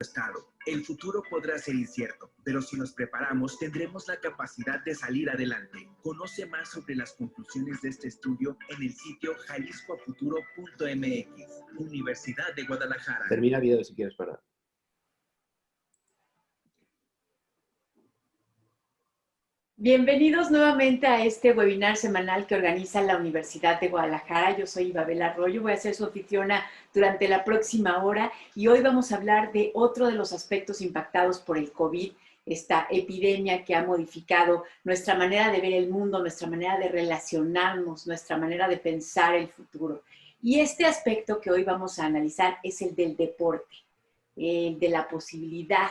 estado. El futuro podrá ser incierto, pero si nos preparamos, tendremos la capacidad de salir adelante. Conoce más sobre las conclusiones de este estudio en el sitio jaliscoafuturo.mx. Universidad de Guadalajara. Termina el video si quieres, para. Bienvenidos nuevamente a este webinar semanal que organiza la Universidad de Guadalajara. Yo soy Ibabel Arroyo, voy a ser su anfitriona durante la próxima hora y hoy vamos a hablar de otro de los aspectos impactados por el COVID, esta epidemia que ha modificado nuestra manera de ver el mundo, nuestra manera de relacionarnos, nuestra manera de pensar el futuro. Y este aspecto que hoy vamos a analizar es el del deporte, el de la posibilidad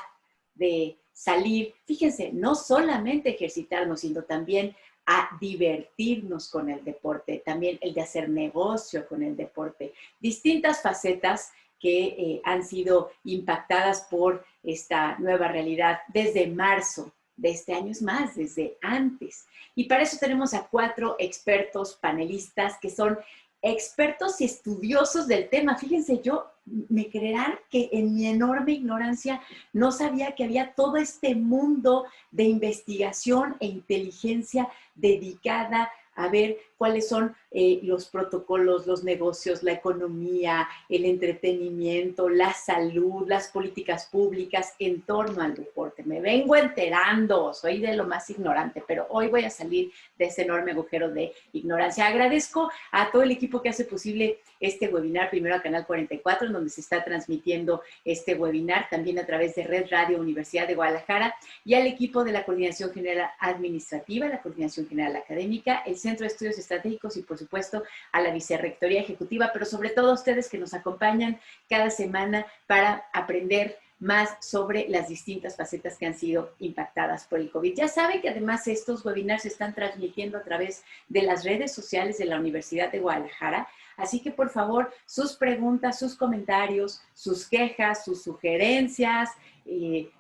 de salir, fíjense, no solamente ejercitarnos, sino también a divertirnos con el deporte, también el de hacer negocio con el deporte. Distintas facetas que han sido impactadas por esta nueva realidad desde marzo de este año, es más, desde antes. Y para eso tenemos a 4 expertos panelistas que son expertos y estudiosos del tema. Fíjense, yo me creerán que en mi enorme ignorancia no sabía que había todo este mundo de investigación e inteligencia dedicada a ver cuáles son los protocolos, los negocios, la economía, el entretenimiento, la salud, las políticas públicas en torno al deporte. Me vengo enterando, soy de lo más ignorante, pero hoy voy a salir de ese enorme agujero de ignorancia. Agradezco a todo el equipo que hace posible este webinar, primero a Canal 44, en donde se está transmitiendo este webinar, también a través de Red Radio Universidad de Guadalajara, y al equipo de la Coordinación General Administrativa, la Coordinación General Académica, el Centro de Estudios Estratégicos y, por supuesto, a la Vicerrectoría Ejecutiva, pero sobre todo a ustedes que nos acompañan cada semana para aprender más sobre las distintas facetas que han sido impactadas por el COVID. Ya saben que además estos webinars se están transmitiendo a través de las redes sociales de la Universidad de Guadalajara, así que por favor, sus preguntas, sus comentarios, sus quejas, sus sugerencias,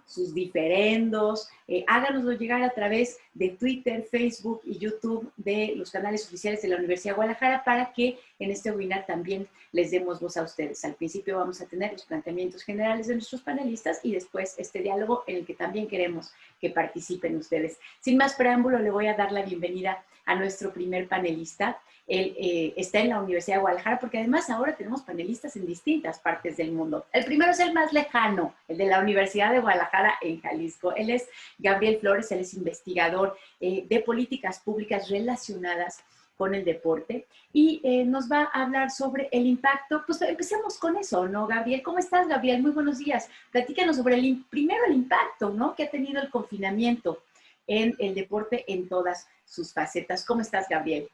sus diferendos, háganoslo llegar a través de Twitter, Facebook y YouTube de los canales oficiales de la Universidad de Guadalajara para que en este webinar también les demos voz a ustedes. Al principio vamos a tener los planteamientos generales de nuestros panelistas y después este diálogo en el que también queremos que participen ustedes. Sin más preámbulo, le voy a dar la bienvenida a nuestro primer panelista. Él está en la Universidad de Guadalajara porque además ahora tenemos panelistas en distintas partes del mundo. El primero es el más lejano, el de la Universidad de Guadalajara en Jalisco. Él es Gabriel Flores, él es investigador de políticas públicas relacionadas con el deporte y nos va a hablar sobre el impacto. Pues empecemos con eso, ¿no, Gabriel? ¿Cómo estás, Gabriel? Muy buenos días. Platícanos sobre primero el impacto, ¿no?, que ha tenido el confinamiento en el deporte en todas sus facetas. ¿Cómo estás, Gabriel?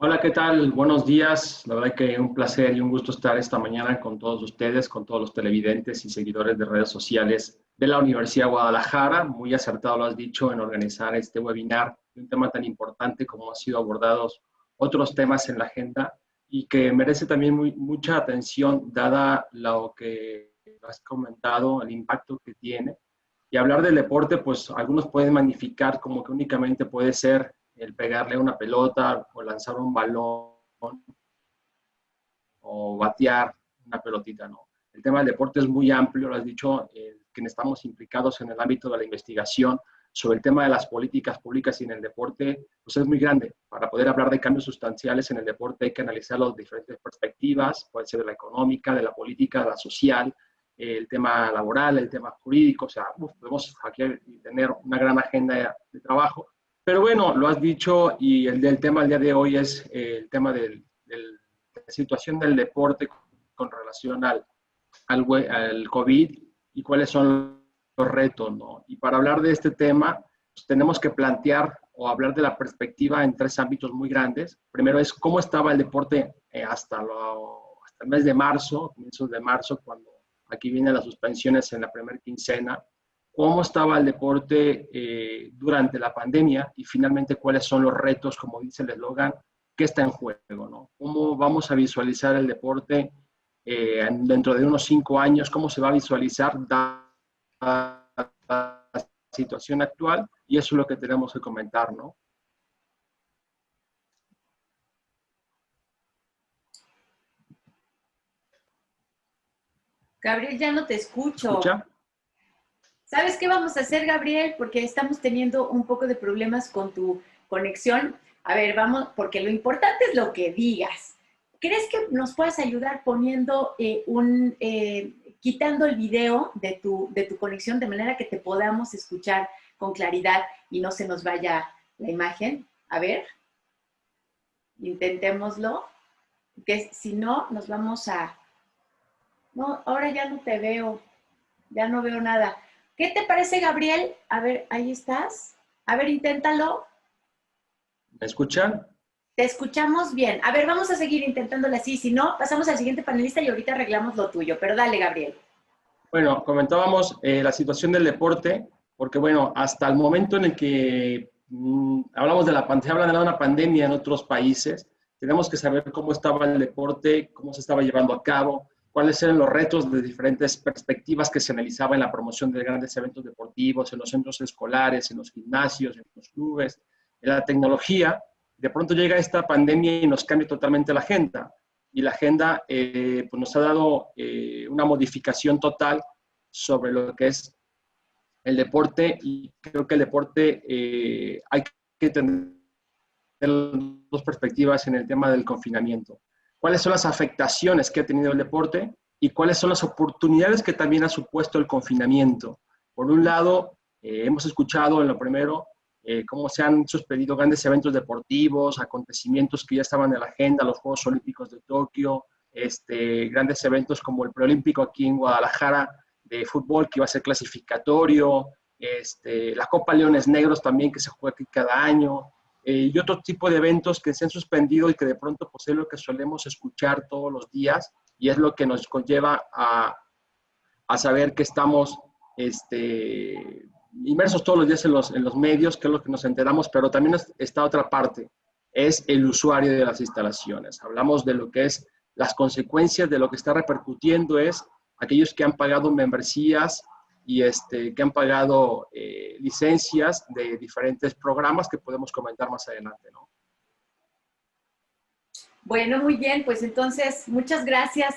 Hola, ¿qué tal? Buenos días. La verdad que un placer y un gusto estar esta mañana con todos ustedes, con todos los televidentes y seguidores de redes sociales de la Universidad de Guadalajara. Muy acertado lo has dicho en organizar este webinar de un tema tan importante como han sido abordados otros temas en la agenda y que merece también mucha atención dada lo que has comentado, el impacto que tiene. Y hablar del deporte, pues algunos pueden magnificar como que únicamente puede ser el pegarle una pelota o lanzar un balón o batear una pelotita, ¿no? El tema del deporte es muy amplio, lo has dicho, quienes estamos implicados en el ámbito de la investigación sobre el tema de las políticas públicas y en el deporte, pues es muy grande. Para poder hablar de cambios sustanciales en el deporte hay que analizar las diferentes perspectivas, puede ser de la económica, de la política, de la social, el tema laboral, el tema jurídico, o sea, podemos aquí tener una gran agenda de trabajo. Pero bueno, lo has dicho y el tema del día de hoy es el tema de la situación del deporte con relación al COVID y cuáles son los retos, ¿no? Y para hablar de este tema, pues tenemos que plantear o hablar de la perspectiva en 3 ámbitos muy grandes. Primero es cómo estaba el deporte hasta el mes de marzo, comienzos de marzo, cuando aquí vienen las suspensiones en la primera quincena. Cómo estaba el deporte durante la pandemia y finalmente cuáles son los retos, como dice el eslogan, que está en juego, ¿no? Cómo vamos a visualizar el deporte dentro de unos 5 años, cómo se va a visualizar la situación actual, y eso es lo que tenemos que comentar, ¿no? Gabriel, ya no te escucho. ¿Escucha? ¿Sabes qué vamos a hacer, Gabriel? Porque estamos teniendo un poco de problemas con tu conexión. A ver, vamos, porque lo importante es lo que digas. ¿Crees que nos puedas ayudar poniendo quitando el video de tu conexión de manera que te podamos escuchar con claridad y no se nos vaya la imagen? A ver, intentémoslo. Que si no, nos vamos a... No, ahora ya no te veo. Ya no veo nada. ¿Qué te parece, Gabriel? A ver, ahí estás. A ver, inténtalo. ¿Me escuchan? Te escuchamos bien. A ver, vamos a seguir intentándolo así. Si no, pasamos al siguiente panelista y ahorita arreglamos lo tuyo. Pero dale, Gabriel. Bueno, comentábamos la situación del deporte, porque bueno, hasta el momento en el que hablamos de se habla de una pandemia en otros países, tenemos que saber cómo estaba el deporte, cómo se estaba llevando a cabo, cuáles eran los retos de diferentes perspectivas que se analizaba en la promoción de grandes eventos deportivos, en los centros escolares, en los gimnasios, en los clubes, en la tecnología. De pronto llega esta pandemia y nos cambia totalmente la agenda. Y la agenda pues nos ha dado una modificación total sobre lo que es el deporte, y creo que el deporte hay que tener dos perspectivas en el tema del confinamiento. ¿Cuáles son las afectaciones que ha tenido el deporte y cuáles son las oportunidades que también ha supuesto el confinamiento? Por un lado, hemos escuchado en lo primero cómo se han suspendido grandes eventos deportivos, acontecimientos que ya estaban en la agenda, los Juegos Olímpicos de Tokio, grandes eventos como el Preolímpico aquí en Guadalajara de fútbol, que iba a ser clasificatorio, la Copa Leones Negros también, que se juega aquí cada año, y otro tipo de eventos que se han suspendido y que de pronto pues, es lo que solemos escuchar todos los días y es lo que nos conlleva a saber que estamos inmersos todos los días en los medios, que es lo que nos enteramos, pero también está otra parte, es el usuario de las instalaciones. Hablamos de lo que es las consecuencias de lo que está repercutiendo, es aquellos que han pagado membresías y que han pagado licencias de diferentes programas que podemos comentar más adelante, ¿no? Bueno, muy bien, pues entonces muchas gracias,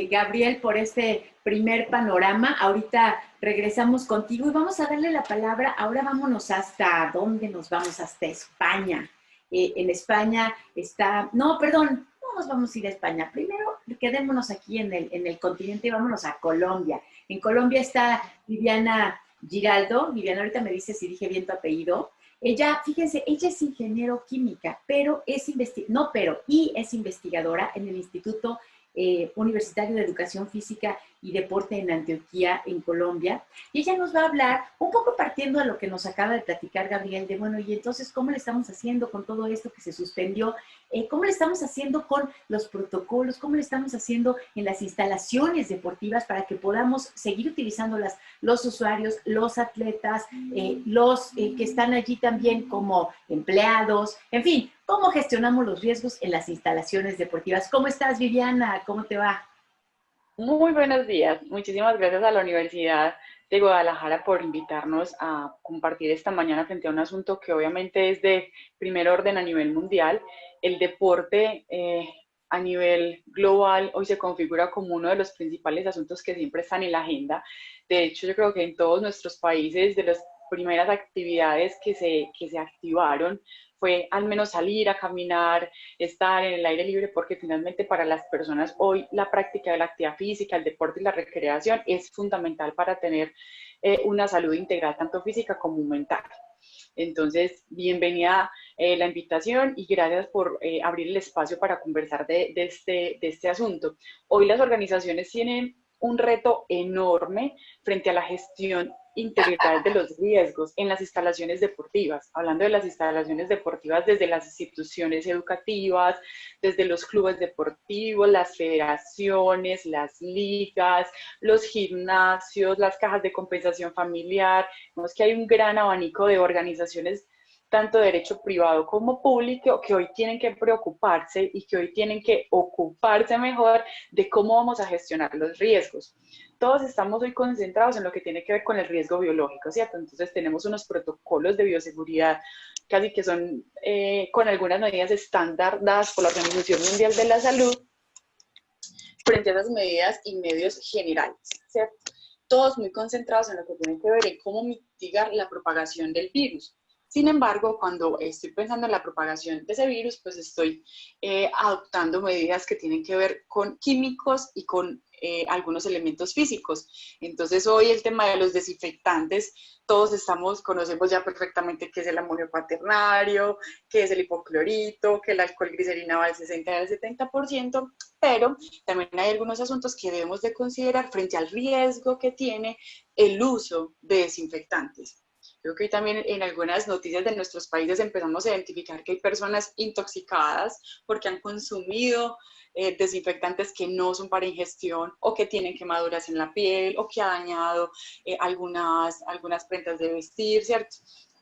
Gabriel, por este primer panorama. Ahorita regresamos contigo y vamos a darle la palabra. Ahora vámonos hasta, ¿dónde nos vamos? Hasta España. En España está, no, perdón, no nos vamos a ir a España. Primero quedémonos aquí en el continente y vámonos a Colombia. En Colombia está Viviana Giraldo. Viviana, ahorita me dice si dije bien tu apellido. Ella, fíjense, ella es ingeniero química, pero es investigadora en el Instituto Universitario de Educación Física y Deporte en Antioquia, en Colombia. Y ella nos va a hablar, un poco partiendo a lo que nos acaba de platicar Gabriel, de bueno, y entonces, ¿cómo le estamos haciendo con todo esto que se suspendió? ¿Cómo le estamos haciendo con los protocolos? ¿Cómo le estamos haciendo en las instalaciones deportivas para que podamos seguir utilizándolas los usuarios, los atletas, los que están allí también como empleados? En fin, ¿cómo gestionamos los riesgos en las instalaciones deportivas? ¿Cómo estás, Viviana? ¿Cómo te va? Muy buenos días. Muchísimas gracias a la Universidad de Guadalajara por invitarnos a compartir esta mañana frente a un asunto que obviamente es de primer orden a nivel mundial. El deporte a nivel global hoy se configura como uno de los principales asuntos que siempre están en la agenda. De hecho, yo creo que en todos nuestros países, de las primeras actividades que se activaron fue al menos salir a caminar, estar en el aire libre, porque finalmente para las personas hoy la práctica de la actividad física, el deporte y la recreación es fundamental para tener una salud integral, tanto física como mental. Entonces, bienvenida la invitación y gracias por abrir el espacio para conversar de este asunto. Hoy las organizaciones tienen un reto enorme frente a la gestión integral de los riesgos en las instalaciones deportivas, hablando de las instalaciones deportivas desde las instituciones educativas, desde los clubes deportivos, las federaciones, las ligas, los gimnasios, las cajas de compensación familiar. Vemos que hay un gran abanico de organizaciones, tanto de derecho privado como público, que hoy tienen que preocuparse y que hoy tienen que ocuparse mejor de cómo vamos a gestionar los riesgos. Todos estamos hoy concentrados en lo que tiene que ver con el riesgo biológico, ¿cierto? Entonces tenemos unos protocolos de bioseguridad casi que son con algunas medidas estándar dadas por la Organización Mundial de la Salud, frente a esas medidas y medios generales, ¿cierto? Todos muy concentrados en lo que tiene que ver en cómo mitigar la propagación del virus. Sin embargo, cuando estoy pensando en la propagación de ese virus, pues estoy adoptando medidas que tienen que ver con químicos y con algunos elementos físicos. Entonces, hoy el tema de los desinfectantes, todos conocemos ya perfectamente qué es el amonio cuaternario, qué es el hipoclorito, que el alcohol glicerina va al 60 y al 70%, pero también hay algunos asuntos que debemos de considerar frente al riesgo que tiene el uso de desinfectantes. Creo que hoy también en algunas noticias de nuestros países empezamos a identificar que hay personas intoxicadas porque han consumido desinfectantes que no son para ingestión o que tienen quemaduras en la piel o que ha dañado algunas prendas de vestir, ¿cierto?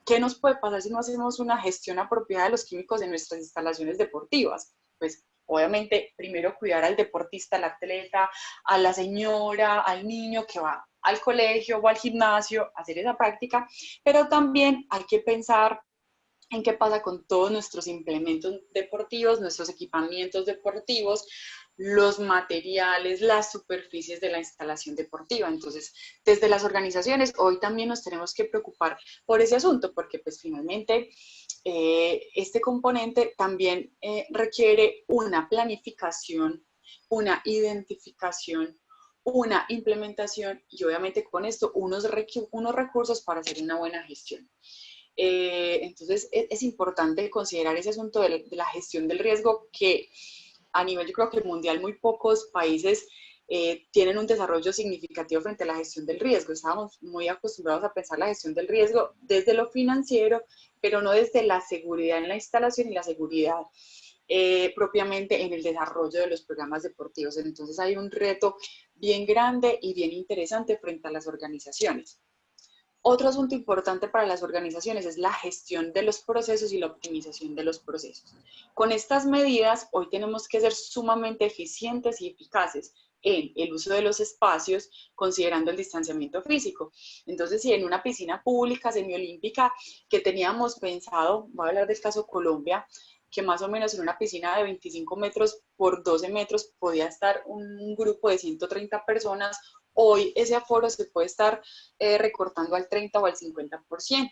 ¿Qué nos puede pasar si no hacemos una gestión apropiada de los químicos en nuestras instalaciones deportivas? Pues obviamente primero cuidar al deportista, al atleta, a la señora, al niño que va al colegio o al gimnasio a hacer esa práctica, pero también hay que pensar en qué pasa con todos nuestros implementos deportivos, nuestros equipamientos deportivos, los materiales, las superficies de la instalación deportiva. Entonces, desde las organizaciones, hoy también nos tenemos que preocupar por ese asunto, porque pues finalmente este componente también requiere una planificación, una identificación, una implementación y obviamente con esto unos recursos para hacer una buena gestión. Entonces es importante considerar ese asunto de la gestión del riesgo que a nivel, yo creo que mundial, muy pocos países tienen un desarrollo significativo frente a la gestión del riesgo. Estábamos muy acostumbrados a pensar la gestión del riesgo desde lo financiero, pero no desde la seguridad en la instalación y la seguridad propiamente en el desarrollo de los programas deportivos. Entonces hay un reto bien grande y bien interesante frente a las organizaciones. Otro asunto importante para las organizaciones es la gestión de los procesos y la optimización de los procesos. Con estas medidas, hoy tenemos que ser sumamente eficientes y eficaces en el uso de los espacios, considerando el distanciamiento físico. Entonces, si en una piscina pública semiolímpica que teníamos pensado, voy a hablar del caso Colombia, que más o menos en una piscina de 25 metros por 12 metros podía estar un grupo de 130 personas, hoy ese aforo se puede estar recortando al 30 o al 50%.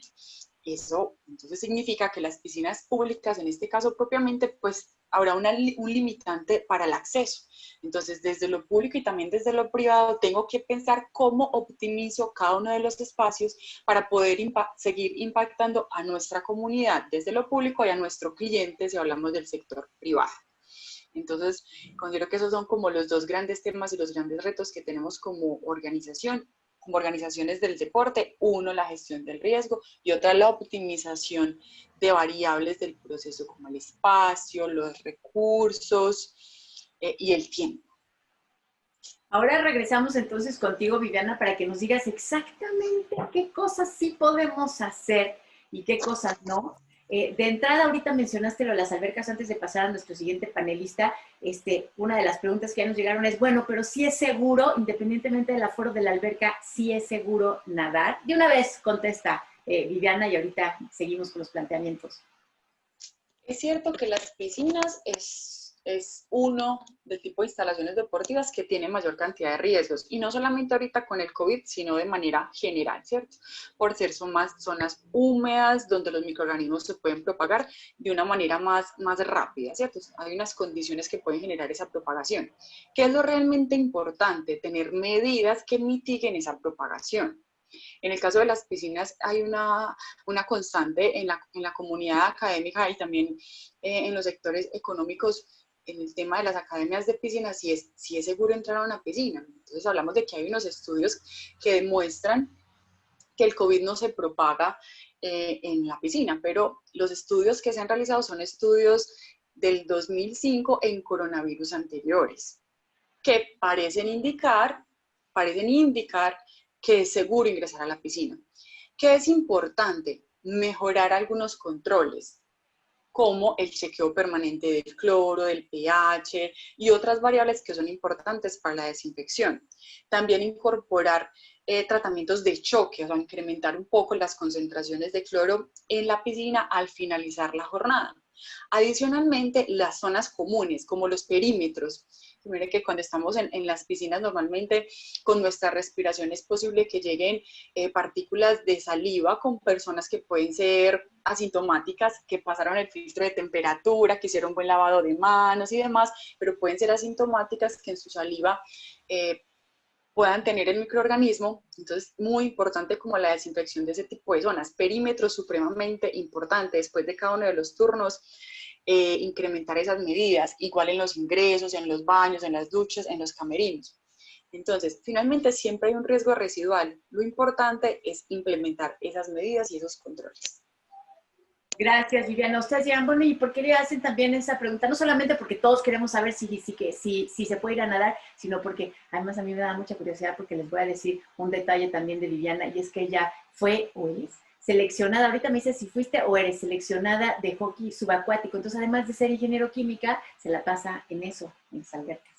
Eso entonces significa que las piscinas públicas, en este caso propiamente, pues habrá un limitante para el acceso. Entonces, desde lo público y también desde lo privado, tengo que pensar cómo optimizo cada uno de los espacios para poder seguir impactando a nuestra comunidad desde lo público y a nuestro cliente si hablamos del sector privado. Entonces, considero que esos son como los dos grandes temas y los grandes retos que tenemos como organización, como organizaciones del deporte. Uno, la gestión del riesgo, y otra, la optimización de variables del proceso como el espacio, los recursos y el tiempo. Ahora regresamos entonces contigo, Viviana, para que nos digas exactamente qué cosas sí podemos hacer y qué cosas no. De entrada, ahorita mencionaste lo de las albercas antes de pasar a nuestro siguiente panelista. Una de las preguntas que ya nos llegaron es, bueno, pero sí es seguro, independientemente del aforo de la alberca, sí es seguro nadar. De una vez contesta Viviana y ahorita seguimos con los planteamientos. Es cierto que las piscinas es uno del tipo de instalaciones deportivas que tiene mayor cantidad de riesgos, y no solamente ahorita con el COVID, sino de manera general, ¿cierto? Por ser zonas húmedas donde los microorganismos se pueden propagar de una manera más rápida, ¿cierto? Hay unas condiciones que pueden generar esa propagación. ¿Qué es lo realmente importante? Tener medidas que mitiguen esa propagación. En el caso de las piscinas hay una constante en la comunidad académica y también en los sectores económicos. En el tema de las academias de piscinas, si es seguro entrar a una piscina. Entonces hablamos de que hay unos estudios que demuestran que el COVID no se propaga en la piscina, pero los estudios que se han realizado son estudios del 2005 en coronavirus anteriores, que parecen indicar que es seguro ingresar a la piscina. ¿Qué es importante? Mejorar algunos controles, como el chequeo permanente del cloro, del pH y otras variables que son importantes para la desinfección. También incorporar tratamientos de choque, o sea, incrementar un poco las concentraciones de cloro en la piscina al finalizar la jornada. Adicionalmente, las zonas comunes, como los perímetros. Mire que cuando estamos en las piscinas, normalmente con nuestra respiración es posible que lleguen partículas de saliva con personas que pueden ser asintomáticas, que pasaron el filtro de temperatura, que hicieron buen lavado de manos y demás, pero pueden ser asintomáticas que en su saliva puedan tener el microorganismo. Entonces, muy importante como la desinfección de ese tipo de zonas. Perímetros supremamente importante después de cada uno de los turnos. Incrementar esas medidas, igual en los ingresos, en los baños, en las duchas, en los camerinos. Entonces, finalmente siempre hay un riesgo residual. Lo importante es implementar esas medidas y esos controles. Gracias, Viviana. Ustedes dirán, bueno, ¿y por qué le hacen también esa pregunta? No solamente porque todos queremos saber si se puede ir a nadar, sino porque además a mí me da mucha curiosidad porque les voy a decir un detalle también de Viviana, y es que ella fue o es seleccionada, ahorita me dice si fuiste o eres seleccionada de hockey subacuático, entonces además de ser ingeniero química, se la pasa en eso, en las albercas.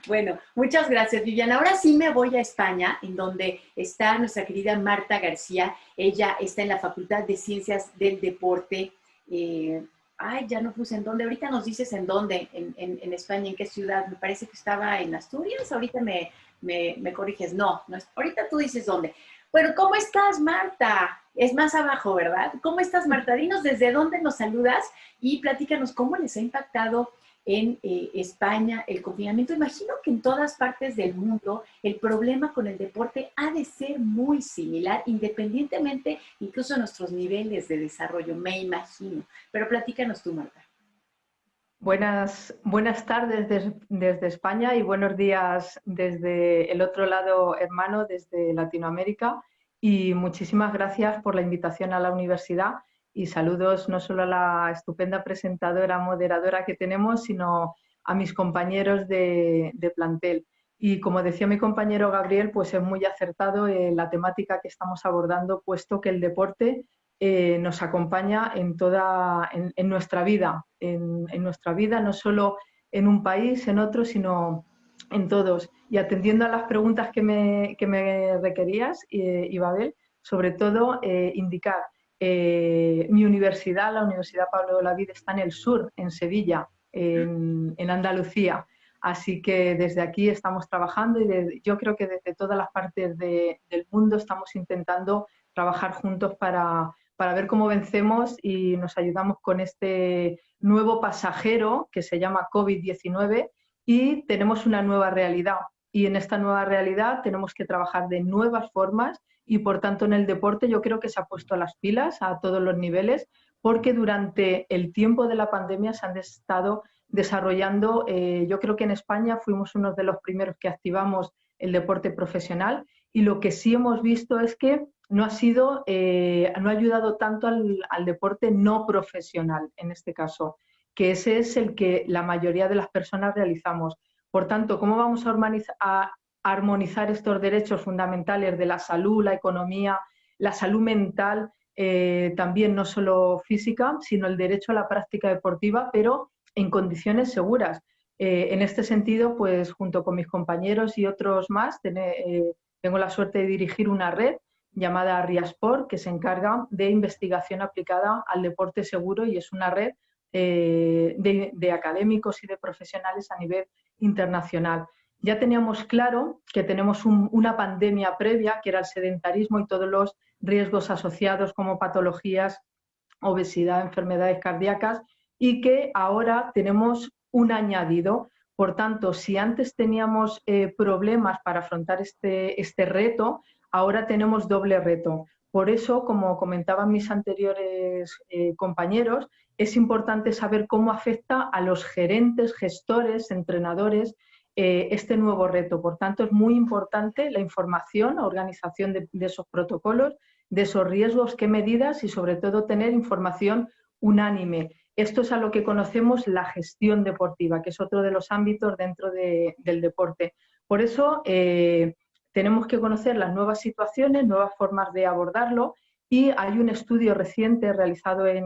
Bueno, muchas gracias, Viviana. Ahora sí me voy a España, en donde está nuestra querida Marta García. Ella está en la Facultad de Ciencias del Deporte. Ya no puse en dónde. Ahorita nos dices en dónde, en España, en qué ciudad. Me parece que estaba en Asturias. Ahorita me corriges. No, ahorita tú dices dónde. Bueno, ¿cómo estás, Marta? Es más abajo, ¿verdad? ¿Cómo estás, Marta? Dinos desde dónde nos saludas y platícanos cómo les ha impactado en España el confinamiento. Imagino que en todas partes del mundo el problema con el deporte ha de ser muy similar, independientemente incluso de nuestros niveles de desarrollo, me imagino. Pero platícanos tú, Marta. Buenas tardes desde España y buenos días desde el otro lado hermano, desde Latinoamérica. Y muchísimas gracias por la invitación a la universidad. Y saludos no solo a la estupenda presentadora, moderadora que tenemos, sino a mis compañeros de plantel. Y como decía mi compañero Gabriel, pues es muy acertado la temática que estamos abordando, puesto que el deporte nos acompaña en nuestra vida, en nuestra vida, no solo en un país, en otro, sino en todos. Y atendiendo a las preguntas que me requerías, Ibabel, sobre todo indicar, mi universidad, la Universidad Pablo Olavide, está en el sur, en Sevilla, en Andalucía. Así que desde aquí estamos trabajando y yo creo que desde todas las partes del mundo estamos intentando trabajar juntos para ver cómo vencemos y nos ayudamos con este nuevo pasajero que se llama COVID-19 y tenemos una nueva realidad. Y en esta nueva realidad tenemos que trabajar de nuevas formas y, por tanto, en el deporte yo creo que se ha puesto las pilas a todos los niveles porque durante el tiempo de la pandemia se han estado desarrollando, yo creo que en España fuimos uno de los primeros que activamos el deporte profesional y lo que sí hemos visto es que no ha ayudado tanto al deporte no profesional, en este caso, que ese es el que la mayoría de las personas realizamos. Por tanto, ¿cómo vamos a armonizar estos derechos fundamentales de la salud, la economía, la salud mental, también no solo física, sino el derecho a la práctica deportiva, pero en condiciones seguras? En este sentido, pues junto con mis compañeros y otros más, tengo la suerte de dirigir una red llamada RIASPORT, que se encarga de investigación aplicada al deporte seguro y es una red de académicos y de profesionales a nivel internacional. Ya teníamos claro que tenemos una pandemia previa, que era el sedentarismo y todos los riesgos asociados como patologías, obesidad, enfermedades cardíacas, y que ahora tenemos un añadido. Por tanto, si antes teníamos problemas para afrontar este reto, ahora tenemos doble reto. Por eso, como comentaban mis anteriores compañeros, es importante saber cómo afecta a los gerentes, gestores, entrenadores este nuevo reto. Por tanto, es muy importante la información, la organización de esos protocolos, de esos riesgos, qué medidas y sobre todo tener información unánime. Esto es a lo que conocemos la gestión deportiva, que es otro de los ámbitos dentro del deporte. Por eso tenemos que conocer las nuevas situaciones, nuevas formas de abordarlo, y hay un estudio reciente realizado en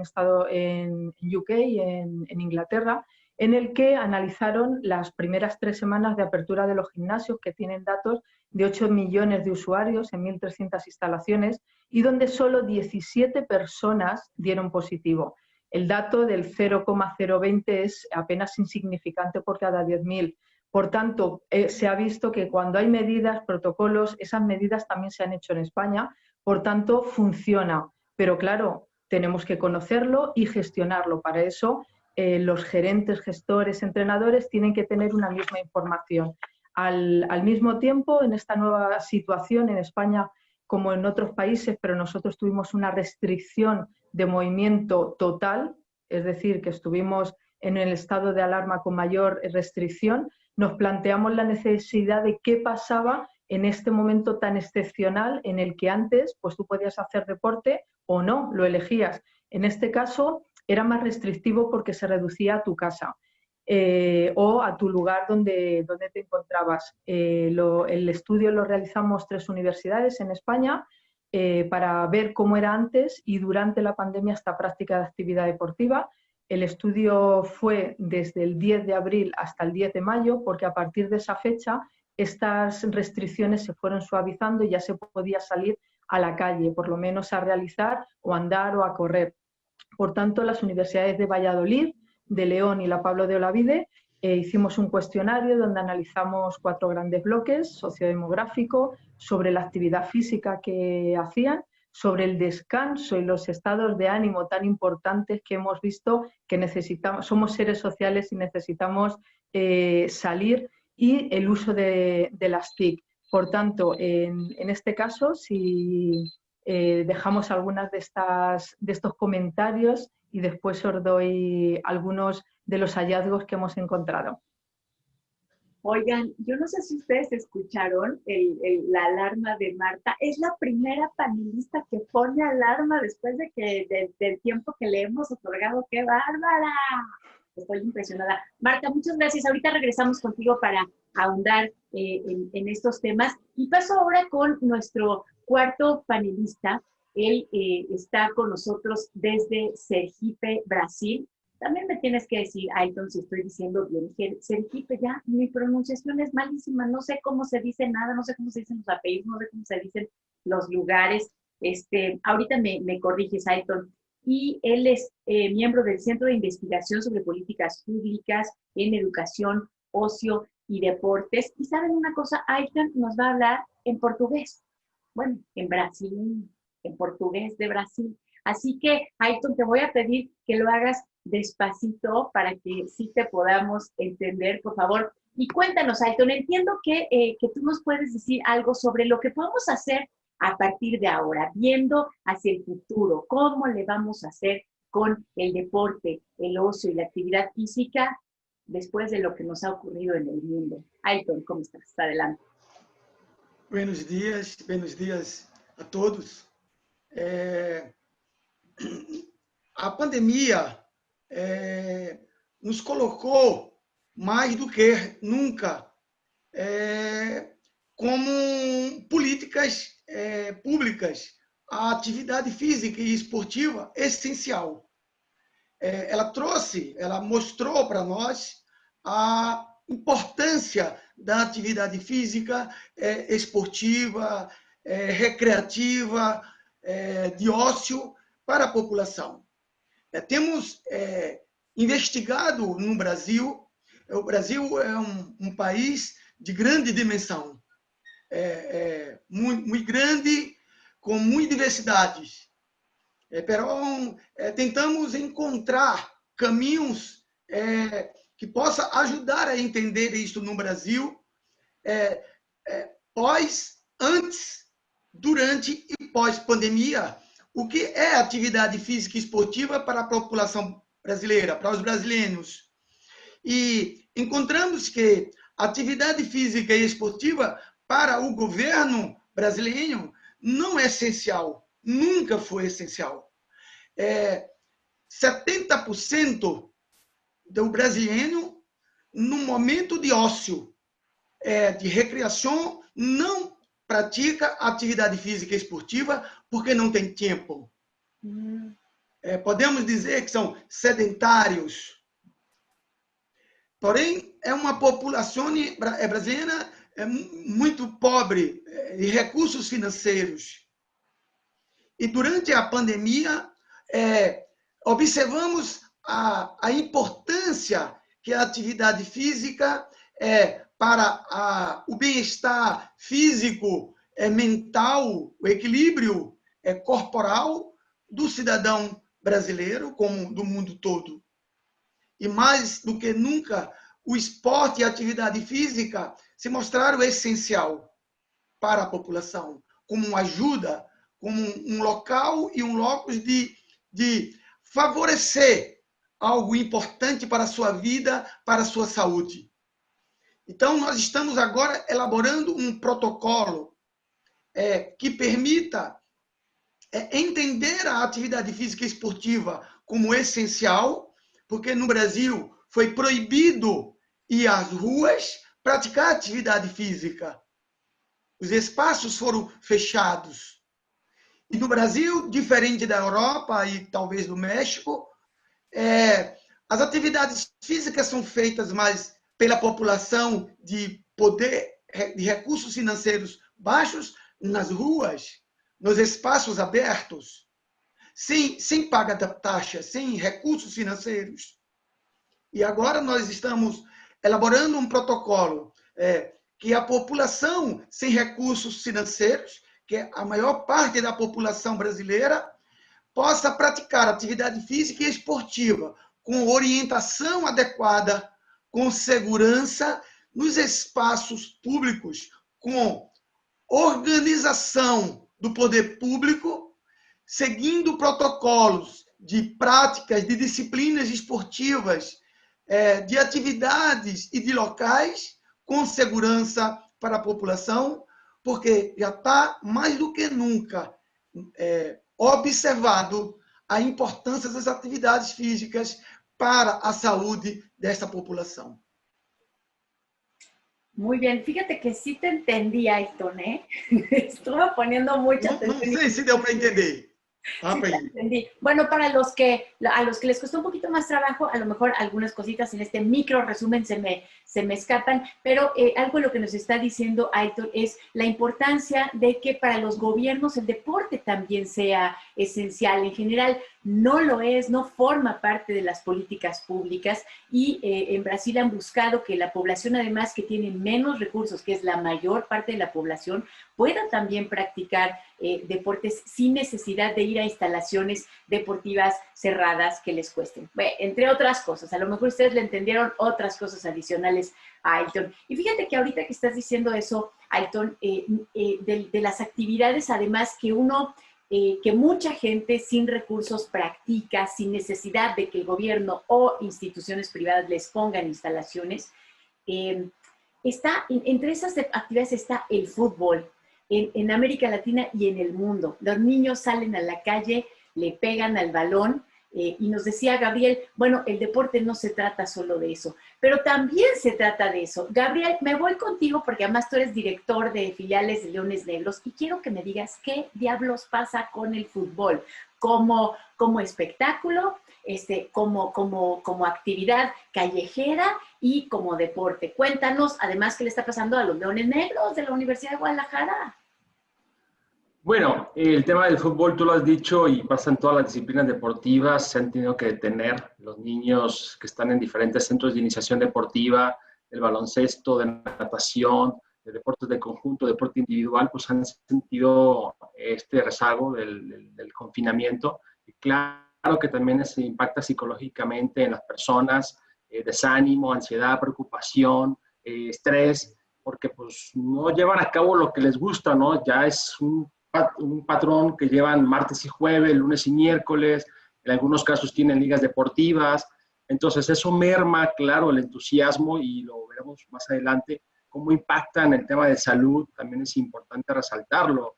UK, en Inglaterra, en el que analizaron las primeras 3 semanas de apertura de los gimnasios, que tienen datos de 8 millones de usuarios en 1.300 instalaciones, y donde solo 17 personas dieron positivo. El dato del 0,020 es apenas insignificante por cada 10.000. Por tanto, se ha visto que cuando hay medidas, protocolos, esas medidas también se han hecho en España, por tanto, funciona. Pero claro, tenemos que conocerlo y gestionarlo. Para eso, los gerentes, gestores, entrenadores tienen que tener una misma información. Al mismo tiempo, en esta nueva situación en España, como en otros países, pero nosotros tuvimos una restricción de movimiento total, es decir, que estuvimos en el estado de alarma con mayor restricción, nos planteamos la necesidad de qué pasaba en este momento tan excepcional en el que antes pues tú podías hacer deporte o no, lo elegías. En este caso era más restrictivo porque se reducía a tu casa. O a tu lugar donde te encontrabas. El estudio lo realizamos 3 universidades en España para ver cómo era antes y durante la pandemia esta práctica de actividad deportiva. El estudio fue desde el 10 de abril hasta el 10 de mayo, porque a partir de esa fecha estas restricciones se fueron suavizando y ya se podía salir a la calle, por lo menos a realizar o andar o a correr. Por tanto, las universidades de Valladolid, de León y la Pablo de Olavide, hicimos un cuestionario donde analizamos 4 grandes bloques, sociodemográfico, sobre la actividad física que hacían, sobre el descanso y los estados de ánimo tan importantes que hemos visto que necesitamos, somos seres sociales y necesitamos salir, y el uso de las TIC. Por tanto, en este caso, si dejamos algunas de estos comentarios y después os doy algunos de los hallazgos que hemos encontrado. Oigan, yo no sé si ustedes escucharon la alarma de Marta. Es la primera panelista que pone alarma después del tiempo que le hemos otorgado. ¡Qué bárbara! Estoy impresionada. Marta, muchas gracias. Ahorita regresamos contigo para ahondar en estos temas. Y paso ahora con nuestro cuarto panelista. Él está con nosotros desde Sergipe, Brasil. También me tienes que decir, Ailton, si estoy diciendo bien. Sergipe, ya, mi pronunciación es malísima. No sé cómo se dice nada, no sé cómo se dicen los apellidos, no sé cómo se dicen los lugares. Ahorita me corriges, Ailton. Y él es miembro del Centro de Investigación sobre Políticas Públicas en Educación, Ocio y Deportes. Y ¿saben una cosa? Ailton nos va a hablar en portugués. Bueno, en Brasil, en portugués de Brasil. Así que, Ailton, te voy a pedir que lo hagas despacito para que sí te podamos entender, por favor. Y cuéntanos, Ailton, entiendo que tú nos puedes decir algo sobre lo que podemos hacer a partir de ahora, viendo hacia el futuro, cómo le vamos a hacer con el deporte, el ocio y la actividad física después de lo que nos ha ocurrido en el mundo. Ailton, ¿cómo estás? Adelante. Buenos dias a todos. A pandemia nos colocou mais do que nunca como políticas públicas a atividade física e esportiva essencial. Ela mostrou para nós a importância da atividade física, esportiva, recreativa, de ócio para a população. Temos investigado no Brasil. O Brasil é um país de grande dimensão, muito grande, com muitas diversidades. Tentamos encontrar caminhos que possam ajudar a entender isso no Brasil, antes, durante e pós-pandemia, o que é atividade física e esportiva para a população brasileira, para os brasileiros. E encontramos que a atividade física e esportiva para o governo brasileiro não é essencial, nunca foi essencial. 70% do brasileiro, no momento de ócio, de recreação, não pratica atividade física e esportiva porque não tem tempo. Podemos dizer que são sedentários. Porém, é uma população brasileira muito pobre de recursos financeiros. E durante a pandemia, observamos a importância que a atividade física é para o bem-estar físico, mental, o equilíbrio corporal do cidadão brasileiro, como do mundo todo. E mais do que nunca, o esporte e a atividade física se mostraram essencial para a população, como uma ajuda, como um local e um locus de favorecer algo importante para a sua vida, para a sua saúde. Então, nós estamos agora elaborando um protocolo que permita entender a atividade física e esportiva como essencial, porque no Brasil foi proibido ir às ruas praticar atividade física. Os espaços foram fechados. E no Brasil, diferente da Europa e talvez do México, as atividades físicas são feitas mais pela população de poder, de recursos financeiros baixos, nas ruas, nos espaços abertos, sem pagar taxa, sem recursos financeiros. E agora nós estamos elaborando um protocolo que a população sem recursos financeiros, que é a maior parte da população brasileira, possa praticar atividade física e esportiva com orientação adequada, com segurança, nos espaços públicos, com organização do poder público, seguindo protocolos de práticas, de disciplinas esportivas, de atividades e de locais, com segurança para a população, porque já está mais do que nunca observado a importância das atividades físicas para a saúde desta população. Muy bien, fíjate que sí te entendí, Ayrton, ¿eh? Estuve poniendo mucha atención. No sé si deu para entender. Sí, te entendí. Bueno, para a los que les costó un poquito más trabajo, a lo mejor algunas cositas en este micro resumen se me escapan, pero algo de lo que nos está diciendo Ayrton es la importancia de que para los gobiernos el deporte también sea esencial. En general no lo es, no forma parte de las políticas públicas y en Brasil han buscado que la población, además que tiene menos recursos, que es la mayor parte de la población, pueda también practicar deportes sin necesidad de ir a instalaciones deportivas cerradas que les cuesten. Bueno, entre otras cosas, a lo mejor ustedes le entendieron otras cosas adicionales a Ayrton. Y fíjate que ahorita que estás diciendo eso, Ayrton, de las actividades además que que mucha gente sin recursos practica, sin necesidad de que el gobierno o instituciones privadas les pongan instalaciones, entre esas actividades está el fútbol. En América Latina y en el mundo. Los niños salen a la calle, le pegan al balón y nos decía Gabriel, bueno, el deporte no se trata solo de eso, pero también se trata de eso. Gabriel, me voy contigo porque además tú eres director de filiales de Leones Negros y quiero que me digas qué diablos pasa con el fútbol como espectáculo, como actividad callejera y como deporte. Cuéntanos, además, qué le está pasando a los Leones Negros de la Universidad de Guadalajara. Bueno, el tema del fútbol, tú lo has dicho, y pasa en todas las disciplinas deportivas, se han tenido que detener. Los niños que están en diferentes centros de iniciación deportiva, el baloncesto, de natación, de deportes de conjunto, deporte individual, pues han sentido este rezago del confinamiento. Y claro que también se impacta psicológicamente en las personas, desánimo, ansiedad, preocupación, estrés, porque pues no llevan a cabo lo que les gusta, ¿no? Ya es un patrón que llevan martes y jueves, lunes y miércoles, en algunos casos tienen ligas deportivas, entonces eso merma, claro, el entusiasmo y lo veremos más adelante, cómo impacta en el tema de salud, también es importante resaltarlo,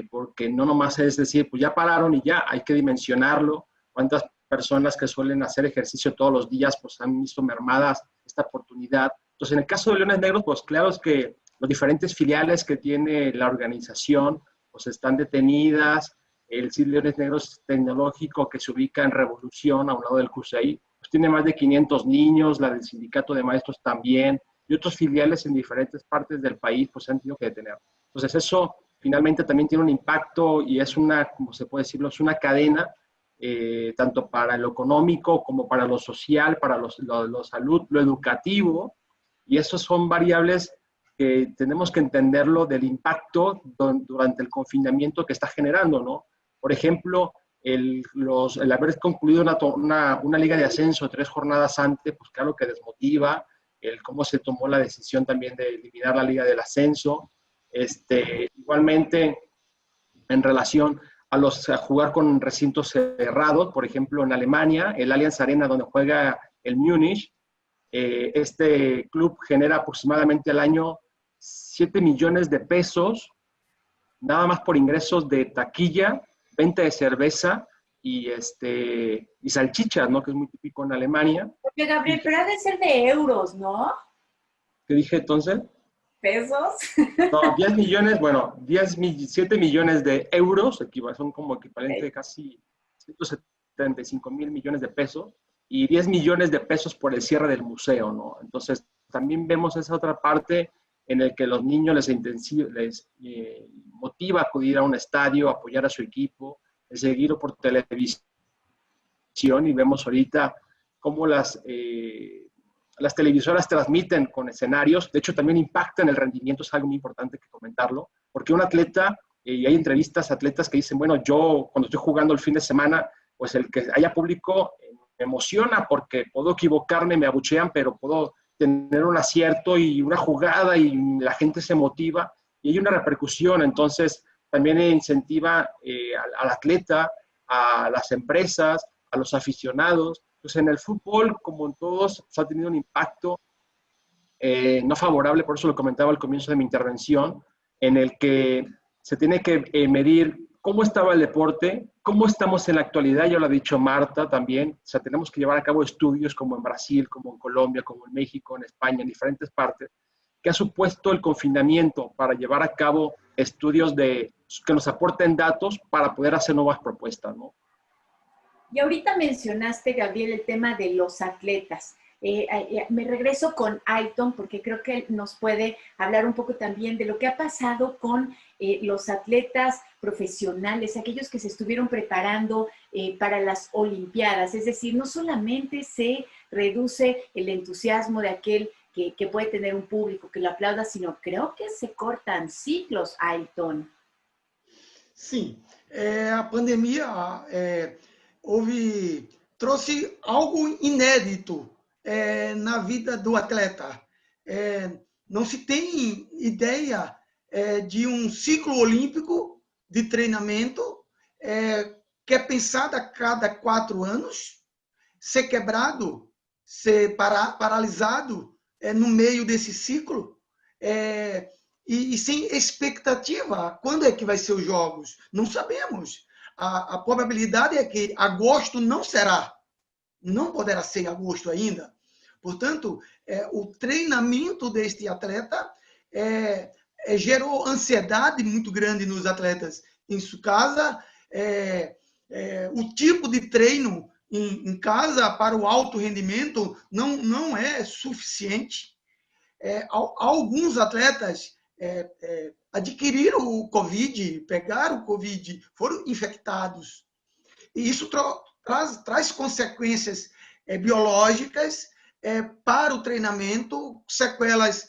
porque no nomás es decir, pues ya pararon y ya, hay que dimensionarlo, cuántas personas que suelen hacer ejercicio todos los días pues han visto mermadas esta oportunidad. Entonces, en el caso de Leones Negros, pues claro es que los diferentes filiales que tiene la organización pues están detenidas. El CID Leones Negros Tecnológico, que se ubica en Revolución, a un lado del CUSEI, pues tiene más de 500 niños, la del Sindicato de Maestros también, y otros filiales en diferentes partes del país pues se han tenido que detener. Entonces eso finalmente también tiene un impacto y es una, como se puede decirlo, es una cadena tanto para lo económico como para lo social, para lo salud, lo educativo, y esos son variables que tenemos que entenderlo del impacto durante el confinamiento que está generando, ¿no? Por ejemplo, el haber concluido una liga de ascenso 3 jornadas antes, pues claro que desmotiva, el cómo se tomó la decisión también de eliminar la liga del ascenso. Igualmente, en relación a jugar con recintos cerrados, por ejemplo, en Alemania, el Allianz Arena, donde juega el Múnich, este club genera aproximadamente al año 7 millones de pesos, nada más por ingresos de taquilla, venta de cerveza y salchichas, ¿no? Que es muy típico en Alemania. Oye, Gabriel, pero ha de ser de euros, ¿no? ¿Qué dije entonces? ¿Pesos? No, 10 millones, bueno, 7 millones de euros, son como equivalente a casi 175 mil millones de pesos, y 10 millones de pesos por el cierre del museo, ¿no? Entonces, también vemos esa otra parte en el que los niños les motiva a acudir a un estadio, apoyar a su equipo, seguirlo por televisión, y vemos ahorita cómo las televisoras transmiten con escenarios, de hecho también impactan el rendimiento, es algo muy importante que comentarlo, porque un atleta, y hay entrevistas a atletas que dicen, bueno, yo cuando estoy jugando el fin de semana, pues el que haya público me emociona porque puedo equivocarme, me abuchean, pero puedo tener un acierto y una jugada y la gente se motiva y hay una repercusión, entonces también incentiva al atleta, a las empresas, a los aficionados. Pues en el fútbol, como en todos, ha tenido un impacto no favorable, por eso lo comentaba al comienzo de mi intervención, en el que se tiene que medir cómo estaba el deporte, cómo estamos en la actualidad, ya lo ha dicho Marta también, o sea, tenemos que llevar a cabo estudios como en Brasil, como en Colombia, como en México, en España, en diferentes partes, que ha supuesto el confinamiento para llevar a cabo estudios que nos aporten datos para poder hacer nuevas propuestas, ¿no? Y ahorita mencionaste, Gabriel, el tema de los atletas. Me regreso con Ayrton porque creo que nos puede hablar un poco también de lo que ha pasado con los atletas profesionales, aquellos que se estuvieron preparando para las Olimpiadas. Es decir, no solamente se reduce el entusiasmo de aquel que puede tener un público que lo aplauda, sino creo que se cortan ciclos, Ayrton. Sim, a pandemia trouxe algo inédito na vida do atleta. Não se tem ideia de um ciclo olímpico de treinamento que é pensado a cada 4 anos, ser quebrado, ser paralisado no meio desse ciclo, e sem expectativa. Quando é que vai ser os jogos? Não sabemos. A probabilidade é que agosto não será. Não poderá ser agosto ainda. Portanto, o treinamento deste atleta gerou ansiedade muito grande nos atletas em sua casa. O tipo de treino em casa para o alto rendimento não é suficiente. Alguns atletas adquiriram o Covid, pegaram o Covid, foram infectados. E isso traz consequências biológicas para o treinamento, sequelas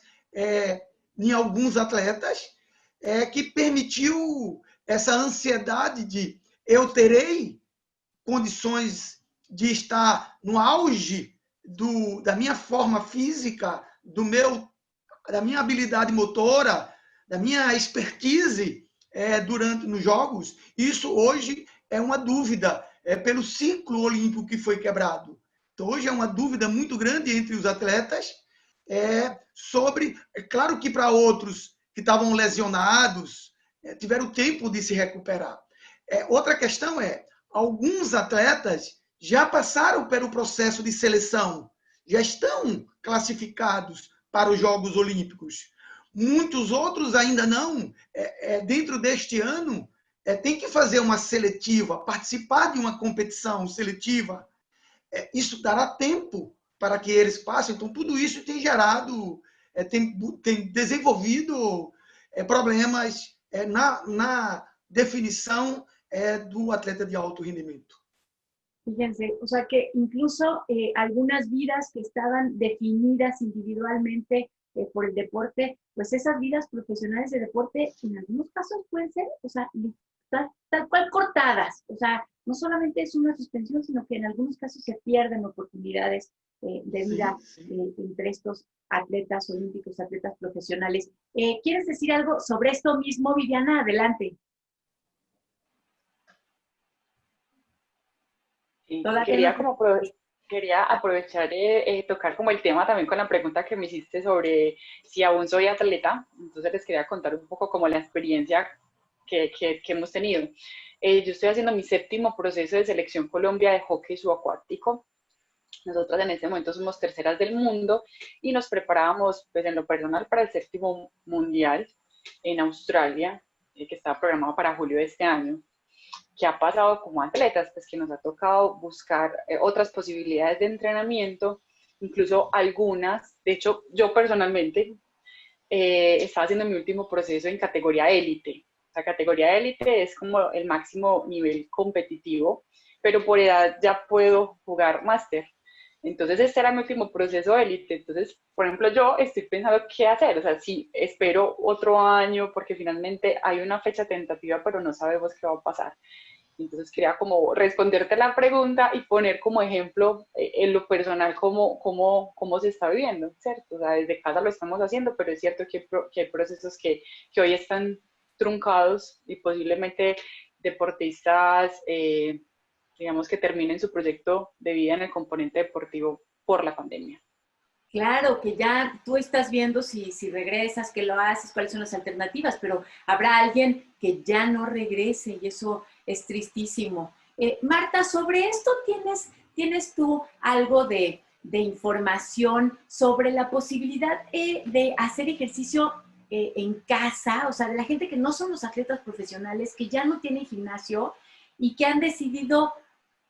em alguns atletas, que permitiu essa ansiedade de eu terei condições de estar no auge da minha forma física, da minha habilidade motora, da minha expertise nos jogos. Isso hoje é uma dúvida pelo ciclo olímpico que foi quebrado. Então, hoje é uma dúvida muito grande entre os atletas sobre... É claro que para outros que estavam lesionados, tiveram tempo de se recuperar. Outra questão alguns atletas já passaram pelo processo de seleção, já estão classificados para os Jogos Olímpicos. Muitos outros ainda não. Dentro deste ano, tem que fazer uma seletiva, participar de uma competição seletiva. Isso dará tempo para que eles passem. Então, tudo isso tem gerado, tem desenvolvido problemas na definição do atleta de alto rendimento. Fíjense, o sea que incluso algunas vidas que estaban definidas individualmente por el deporte, pues esas vidas profesionales de deporte en algunos casos pueden ser, o sea, tal cual cortadas. O sea, no solamente es una suspensión, sino que en algunos casos se pierden oportunidades de vida entre estos atletas olímpicos, atletas profesionales. ¿Quieres decir algo sobre esto mismo, Viviana? Adelante. Sí, quería aprovechar tocar como el tema también con la pregunta que me hiciste sobre si aún soy atleta. Entonces les quería contar un poco como la experiencia que hemos tenido. Yo estoy haciendo mi 7º proceso de selección Colombia de hockey subacuático. Nosotros en este momento somos terceras del mundo y nos preparábamos, pues en lo personal, para el 7º mundial en Australia, que estaba programado para julio de este año. ¿Qué ha pasado como atletas? Pues que nos ha tocado buscar otras posibilidades de entrenamiento, incluso algunas. De hecho, yo personalmente estaba haciendo mi último proceso en categoría élite. La categoría élite es como el máximo nivel competitivo, pero por edad ya puedo jugar máster. Entonces, este era mi último proceso élite. Entonces, por ejemplo, yo estoy pensando qué hacer. O sea, si espero otro año, porque finalmente hay una fecha tentativa, pero no sabemos qué va a pasar. Entonces, quería como responderte la pregunta y poner como ejemplo en lo personal cómo se está viviendo, ¿cierto? O sea, desde casa lo estamos haciendo, pero es cierto que hay procesos que hoy están truncados y posiblemente deportistas digamos, que terminen su proyecto de vida en el componente deportivo por la pandemia. Claro, que ya tú estás viendo si regresas, qué lo haces, cuáles son las alternativas, pero habrá alguien que ya no regrese y eso es tristísimo. Marta, sobre esto tienes tú algo de información sobre la posibilidad de hacer ejercicio en casa, o sea, de la gente que no son los atletas profesionales, que ya no tienen gimnasio y que han decidido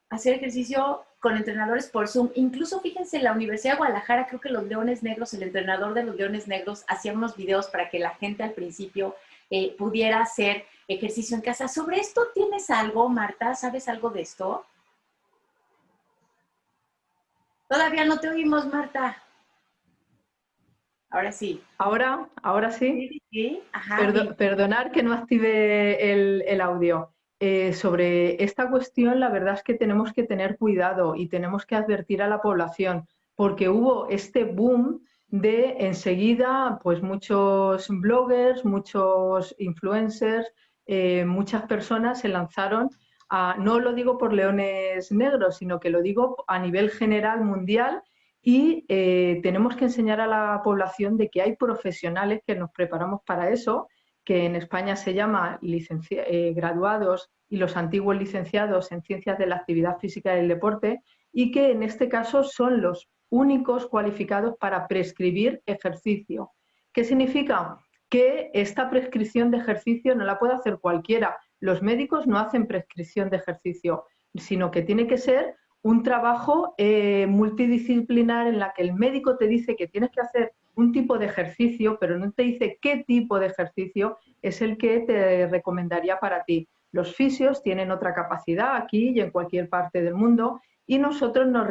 hacer ejercicio con entrenadores por Zoom. Incluso, fíjense, en la Universidad de Guadalajara, creo que los Leones Negros, el entrenador de los Leones Negros, hacía unos videos para que la gente al principio pudiera hacer ejercicio en casa. ¿Sobre esto tienes algo, Marta? ¿Sabes algo de esto? Todavía no te oímos, Marta. Ahora sí. ¿Ahora sí? Sí. Ajá, Perdonar que no active el audio. Sobre esta cuestión, la verdad es que tenemos que tener cuidado y tenemos que advertir a la población, porque hubo este boom de enseguida, pues muchos bloggers, muchos influencers, muchas personas se lanzaron a, no lo digo por Leones Negros, sino que lo digo a nivel general mundial, y tenemos que enseñar a la población de que hay profesionales que nos preparamos para eso, que en España se llama graduados y los antiguos licenciados en Ciencias de la Actividad Física y del Deporte, y que en este caso son los únicos cualificados para prescribir ejercicio. ¿Qué significa? Que esta prescripción de ejercicio no la puede hacer cualquiera. Los médicos no hacen prescripción de ejercicio, sino que tiene que ser un trabajo multidisciplinar en la que el médico te dice que tienes que hacer un tipo de ejercicio, pero no te dice qué tipo de ejercicio es el que te recomendaría para ti. Los fisios tienen otra capacidad aquí y en cualquier parte del mundo, y nosotros nos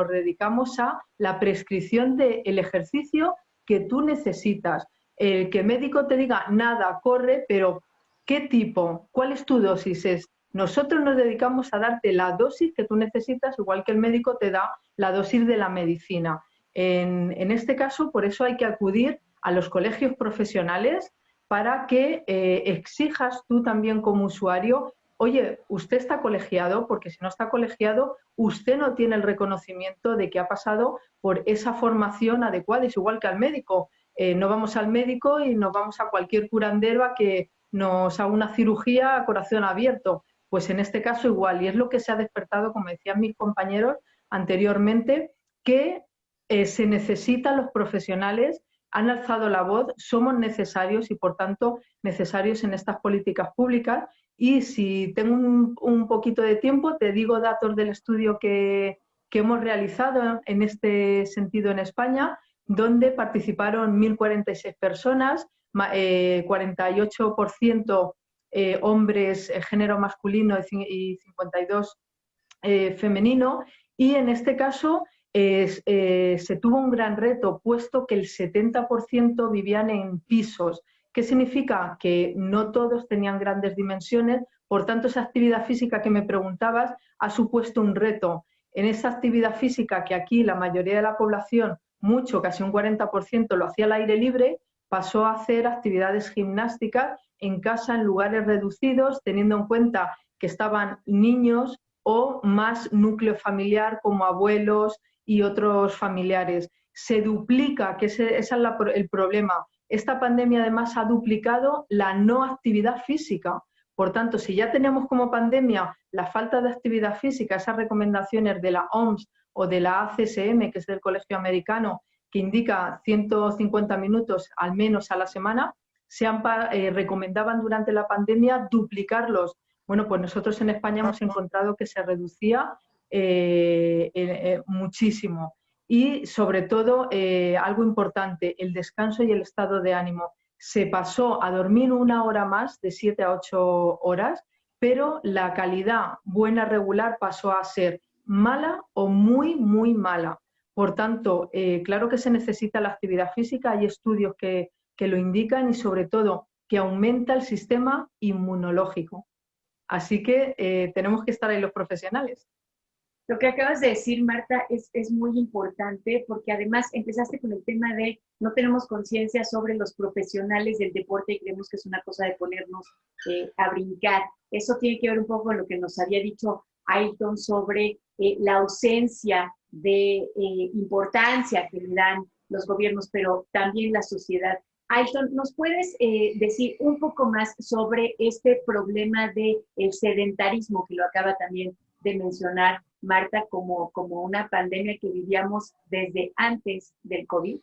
dedicamos a la prescripción del ejercicio que tú necesitas. El que el médico te diga nada, corre, pero ¿qué tipo? ¿Cuál es tu dosis? Nosotros nos dedicamos a darte la dosis que tú necesitas, igual que el médico te da la dosis de la medicina. En este caso, por eso hay que acudir a los colegios profesionales para que exijas tú también como usuario, oye, usted está colegiado, porque si no está colegiado, usted no tiene el reconocimiento de que ha pasado por esa formación adecuada. Es igual que al médico. No vamos al médico y nos vamos a cualquier curandero a que nos haga una cirugía a corazón abierto. Pues en este caso igual, y es lo que se ha despertado, como decían mis compañeros anteriormente, que se necesitan los profesionales, han alzado la voz, somos necesarios y por tanto necesarios en estas políticas públicas. Y si tengo un poquito de tiempo, te digo datos del estudio que hemos realizado en este sentido en España, donde participaron 1.046 personas, 48% hombres género masculino y 52 femenino, y en este caso se tuvo un gran reto, puesto que el 70% vivían en pisos. ¿Qué significa? Que no todos tenían grandes dimensiones, por tanto esa actividad física que me preguntabas ha supuesto un reto. En esa actividad física que aquí la mayoría de la población, mucho, casi un 40%, lo hacía al aire libre, pasó a hacer actividades gimnásticas en casa, en lugares reducidos, teniendo en cuenta que estaban niños o más núcleo familiar como abuelos y otros familiares. Se duplica, que ese es el problema. Esta pandemia además ha duplicado la no actividad física. Por tanto, si ya tenemos como pandemia la falta de actividad física, esas recomendaciones de la OMS o de la ACSM, que es del Colegio Americano, que indica 150 minutos al menos a la semana, recomendaban durante la pandemia duplicarlos. Bueno, pues nosotros en España hemos encontrado que se reducía muchísimo. Y sobre todo, algo importante, el descanso y el estado de ánimo. Se pasó a dormir 1 hora más, de 7 a 8 horas, pero la calidad buena regular pasó a ser mala o muy, muy mala. Por tanto, claro que se necesita la actividad física, hay estudios que lo indican, y sobre todo que aumenta el sistema inmunológico. Así que tenemos que estar ahí los profesionales. Lo que acabas de decir, Marta, es muy importante, porque además empezaste con el tema de no tenemos conciencia sobre los profesionales del deporte y creemos que es una cosa de ponernos a brincar. Eso tiene que ver un poco con lo que nos había dicho Ailton sobre la ausencia de importancia que le dan los gobiernos, pero también la sociedad. Ailton, ¿nos puedes decir un poco más sobre este problema del sedentarismo, que lo acaba también de mencionar Marta, como una pandemia que vivíamos desde antes del COVID?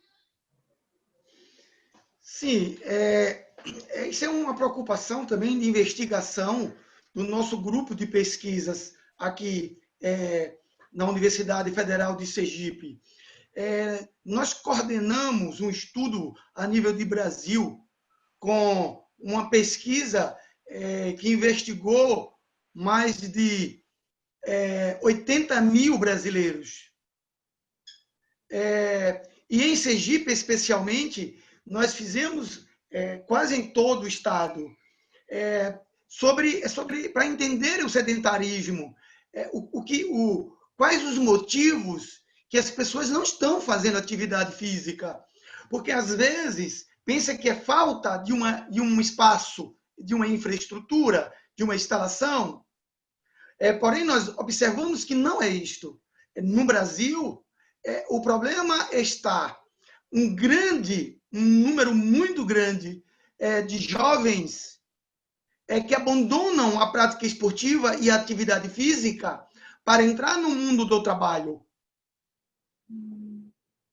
Sim, isso é uma preocupação também de investigação do nosso grupo de pesquisas aqui na Universidade Federal de Sergipe. Nós coordenamos um estudo a nível de Brasil com uma pesquisa que investigou mais de 80 mil brasileiros. E em Sergipe, especialmente, nós fizemos quase em todo o estado para entender o sedentarismo, quais os motivos que as pessoas não estão fazendo atividade física. Porque, às vezes, pensa que é falta de um espaço, de uma infraestrutura, de uma instalação. Porém, nós observamos que não é isto. No Brasil, o problema está um número muito grande de jovens que abandonam a prática esportiva e a atividade física para entrar no mundo do trabalho.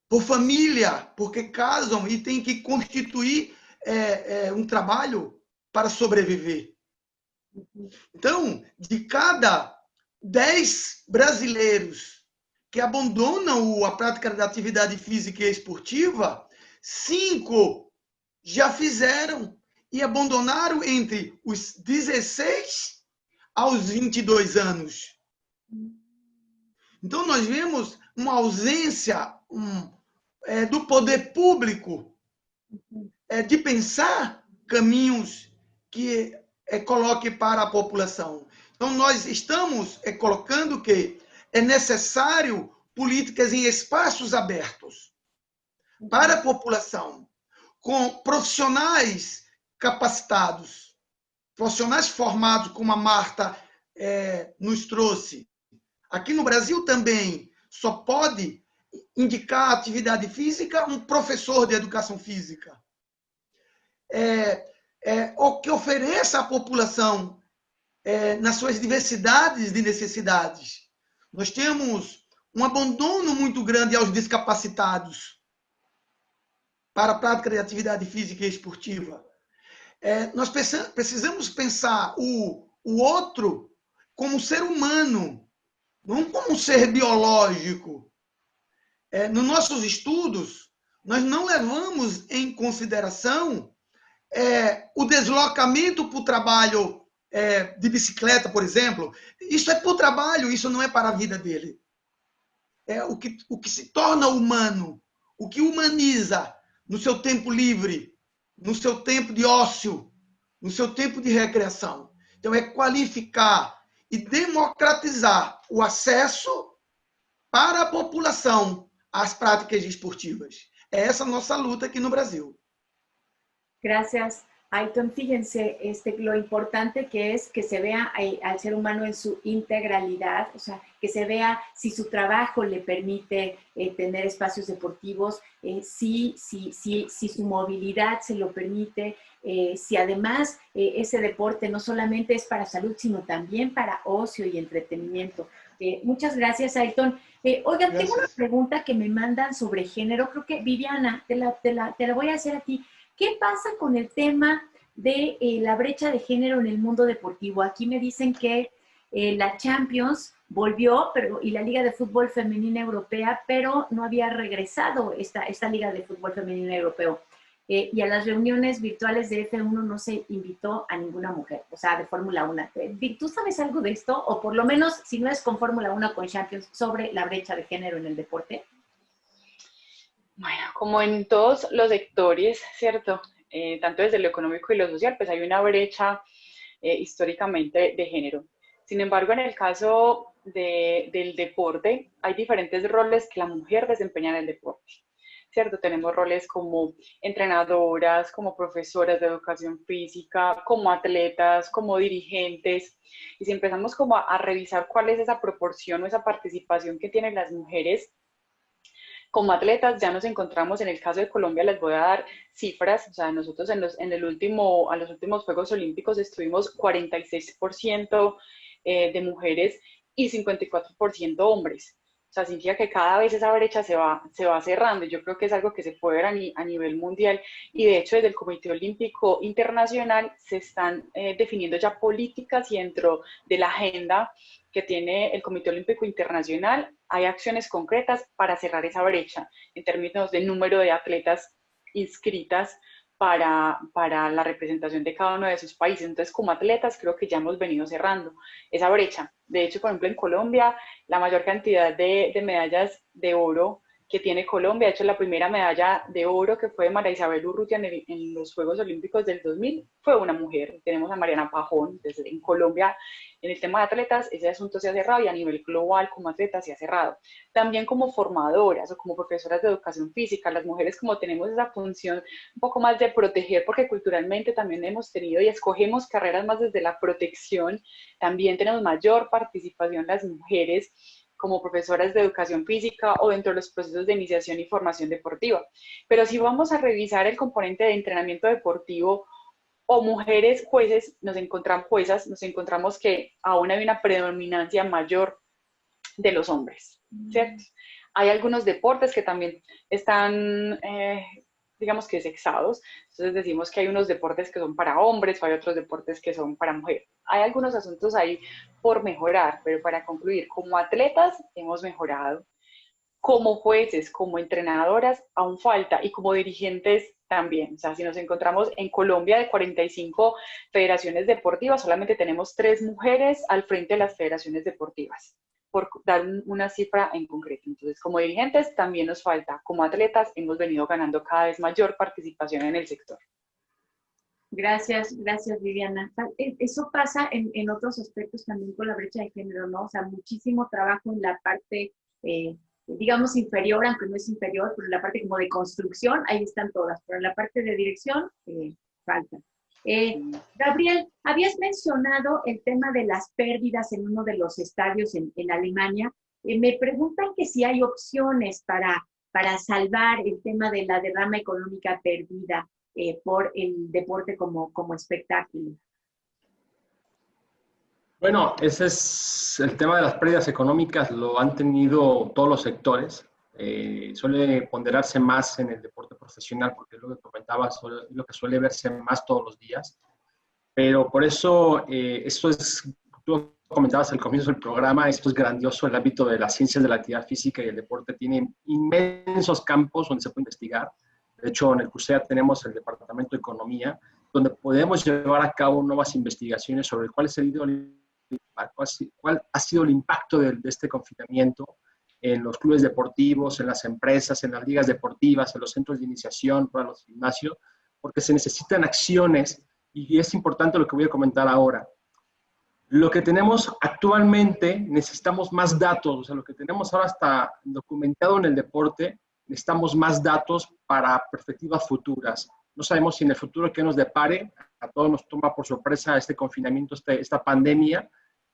Por família, porque casam e têm que constituir um trabalho para sobreviver. Então, de cada 10 brasileiros que abandonam a prática da atividade física e esportiva, 5 já fizeram e abandonaram entre os 16 aos 22 anos. Então, nós vemos uma ausência do poder público de pensar caminhos que coloque para a população. Então, nós estamos colocando que é necessário políticas em espaços abertos para a população, com profissionais capacitados, profissionais formados, como a Marta nos trouxe. Aqui no Brasil também só pode indicar atividade física um professor de educação física. O que ofereça à população nas suas diversidades de necessidades. Nós temos um abandono muito grande aos discapacitados para a prática de atividade física e esportiva. Nós precisamos pensar o outro como um ser humano, não como um ser biológico. Nos nossos estudos, nós não levamos em consideração o deslocamento para o trabalho de bicicleta, por exemplo, isso é para o trabalho, isso não é para a vida dele. É o que se torna humano, o que humaniza no seu tempo livre, no seu tempo de ócio, no seu tempo de recreação. Então, é qualificar e democratizar o acesso para a população às práticas esportivas. É essa a nossa luta aqui no Brasil. Gracias, Ayrton. Fíjense lo importante que es que se vea al ser humano en su integralidad, o sea, que se vea si su trabajo le permite tener espacios deportivos, si su movilidad se lo permite, si además ese deporte no solamente es para salud, sino también para ocio y entretenimiento. Muchas gracias, Ayrton. Oigan, tengo una pregunta que me mandan sobre género. Creo que, Viviana, te la voy a hacer a ti. ¿Qué pasa con el tema de la brecha de género en el mundo deportivo? Aquí me dicen que la Champions volvió y la Liga de Fútbol Femenina Europea, pero no había regresado esta Liga de Fútbol Femenina Europeo. Y a las reuniones virtuales de F1 no se invitó a ninguna mujer, o sea, de Fórmula 1. ¿Tú sabes algo de esto? O por lo menos, si no es con Fórmula 1, con Champions, sobre la brecha de género en el deporte. Bueno, como en todos los sectores, ¿cierto? Tanto desde lo económico y lo social, pues hay una brecha históricamente de género. Sin embargo, en el caso del deporte, hay diferentes roles que la mujer desempeña en el deporte, ¿cierto? Tenemos roles como entrenadoras, como profesoras de educación física, como atletas, como dirigentes. Y si empezamos como a revisar cuál es esa proporción o esa participación que tienen las mujeres como atletas, ya nos encontramos en el caso de Colombia, les voy a dar cifras, o sea, nosotros a los últimos Juegos Olímpicos estuvimos 46% de mujeres y 54% hombres. O sea, significa que cada vez esa brecha se va cerrando. Yo creo que es algo que se puede ver a nivel mundial y de hecho desde el Comité Olímpico Internacional se están definiendo ya políticas y dentro de la agenda que tiene el Comité Olímpico Internacional hay acciones concretas para cerrar esa brecha en términos de número de atletas inscritas para la representación de cada uno de sus países. Entonces, como atletas, creo que ya hemos venido cerrando esa brecha. De hecho, por ejemplo, en Colombia, la mayor cantidad de medallas de oro que tiene Colombia, de hecho, la primera medalla de oro que fue de María Isabel Urrutia en los Juegos Olímpicos del 2000 fue una mujer. Tenemos a Mariana Pajón en Colombia. En el tema de atletas, ese asunto se ha cerrado y a nivel global como atletas se ha cerrado. También como formadoras o como profesoras de educación física, las mujeres como tenemos esa función un poco más de proteger, porque culturalmente también hemos tenido y escogemos carreras más desde la protección, también tenemos mayor participación las mujeres como profesoras de educación física o dentro de los procesos de iniciación y formación deportiva. Pero si vamos a revisar el componente de entrenamiento deportivo o mujeres jueces, nos encontramos que aún hay una predominancia mayor de los hombres, ¿cierto? Hay algunos deportes que también están, digamos que sexados, entonces decimos que hay unos deportes que son para hombres o hay otros deportes que son para mujeres. Hay algunos asuntos ahí por mejorar, pero para concluir, como atletas hemos mejorado, como jueces, como entrenadoras aún falta y como dirigentes también. O sea, si nos encontramos en Colombia de 45 federaciones deportivas, solamente tenemos 3 mujeres al frente de las federaciones deportivas, por dar una cifra en concreto. Entonces, como dirigentes también nos falta, como atletas hemos venido ganando cada vez mayor participación en el sector. Gracias, Viviana. Eso pasa en otros aspectos también con la brecha de género, ¿no? O sea, muchísimo trabajo en la parte, digamos, inferior, aunque no es inferior, pero en la parte como de construcción, ahí están todas, pero en la parte de dirección, falta. Gabriel, habías mencionado el tema de las pérdidas en uno de los estadios en Alemania. Me preguntan que si hay opciones para salvar el tema de la derrama económica perdida por el deporte como espectáculo. Bueno, ese es el tema de las pérdidas económicas, lo han tenido todos los sectores. Suele ponderarse más en el deporte profesional, porque es lo que comentabas, lo que suele verse más todos los días. Pero por eso, esto es, tú comentabas al comienzo del programa, esto es grandioso, el ámbito de las ciencias de la actividad física y el deporte tiene inmensos campos donde se puede investigar. De hecho, en el CUSEA tenemos el Departamento de Economía donde podemos llevar a cabo nuevas investigaciones sobre cuál ha sido el impacto de este confinamiento en los clubes deportivos, en las empresas, en las ligas deportivas, en los centros de iniciación para los gimnasios, porque se necesitan acciones y es importante lo que voy a comentar ahora. Lo que tenemos actualmente, necesitamos más datos, o sea, lo que tenemos ahora está documentado en el deporte, necesitamos más datos para perspectivas futuras. No sabemos si en el futuro qué nos depare, a todos nos toma por sorpresa este confinamiento, esta pandemia,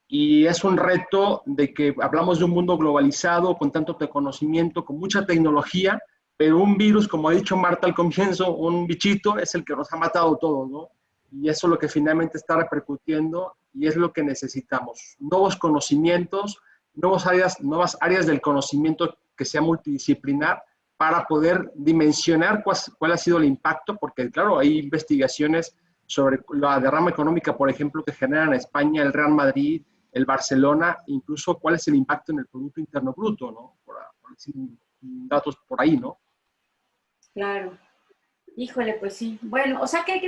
y es un reto de que hablamos de un mundo globalizado, con tanto conocimiento, con mucha tecnología, pero un virus, como ha dicho Marta al comienzo, un bichito, es el que nos ha matado todos, ¿no? Y eso es lo que finalmente está repercutiendo y es lo que necesitamos. Nuevos conocimientos, nuevas áreas del conocimiento que sea multidisciplinar para poder dimensionar cuál ha sido el impacto, porque claro, hay investigaciones sobre la derrama económica, por ejemplo, que generan en España el Real Madrid, el Barcelona, incluso cuál es el impacto en el Producto Interno Bruto, ¿no? Por decir datos por ahí, ¿no? Claro. Híjole, pues sí. Bueno, o sea que hay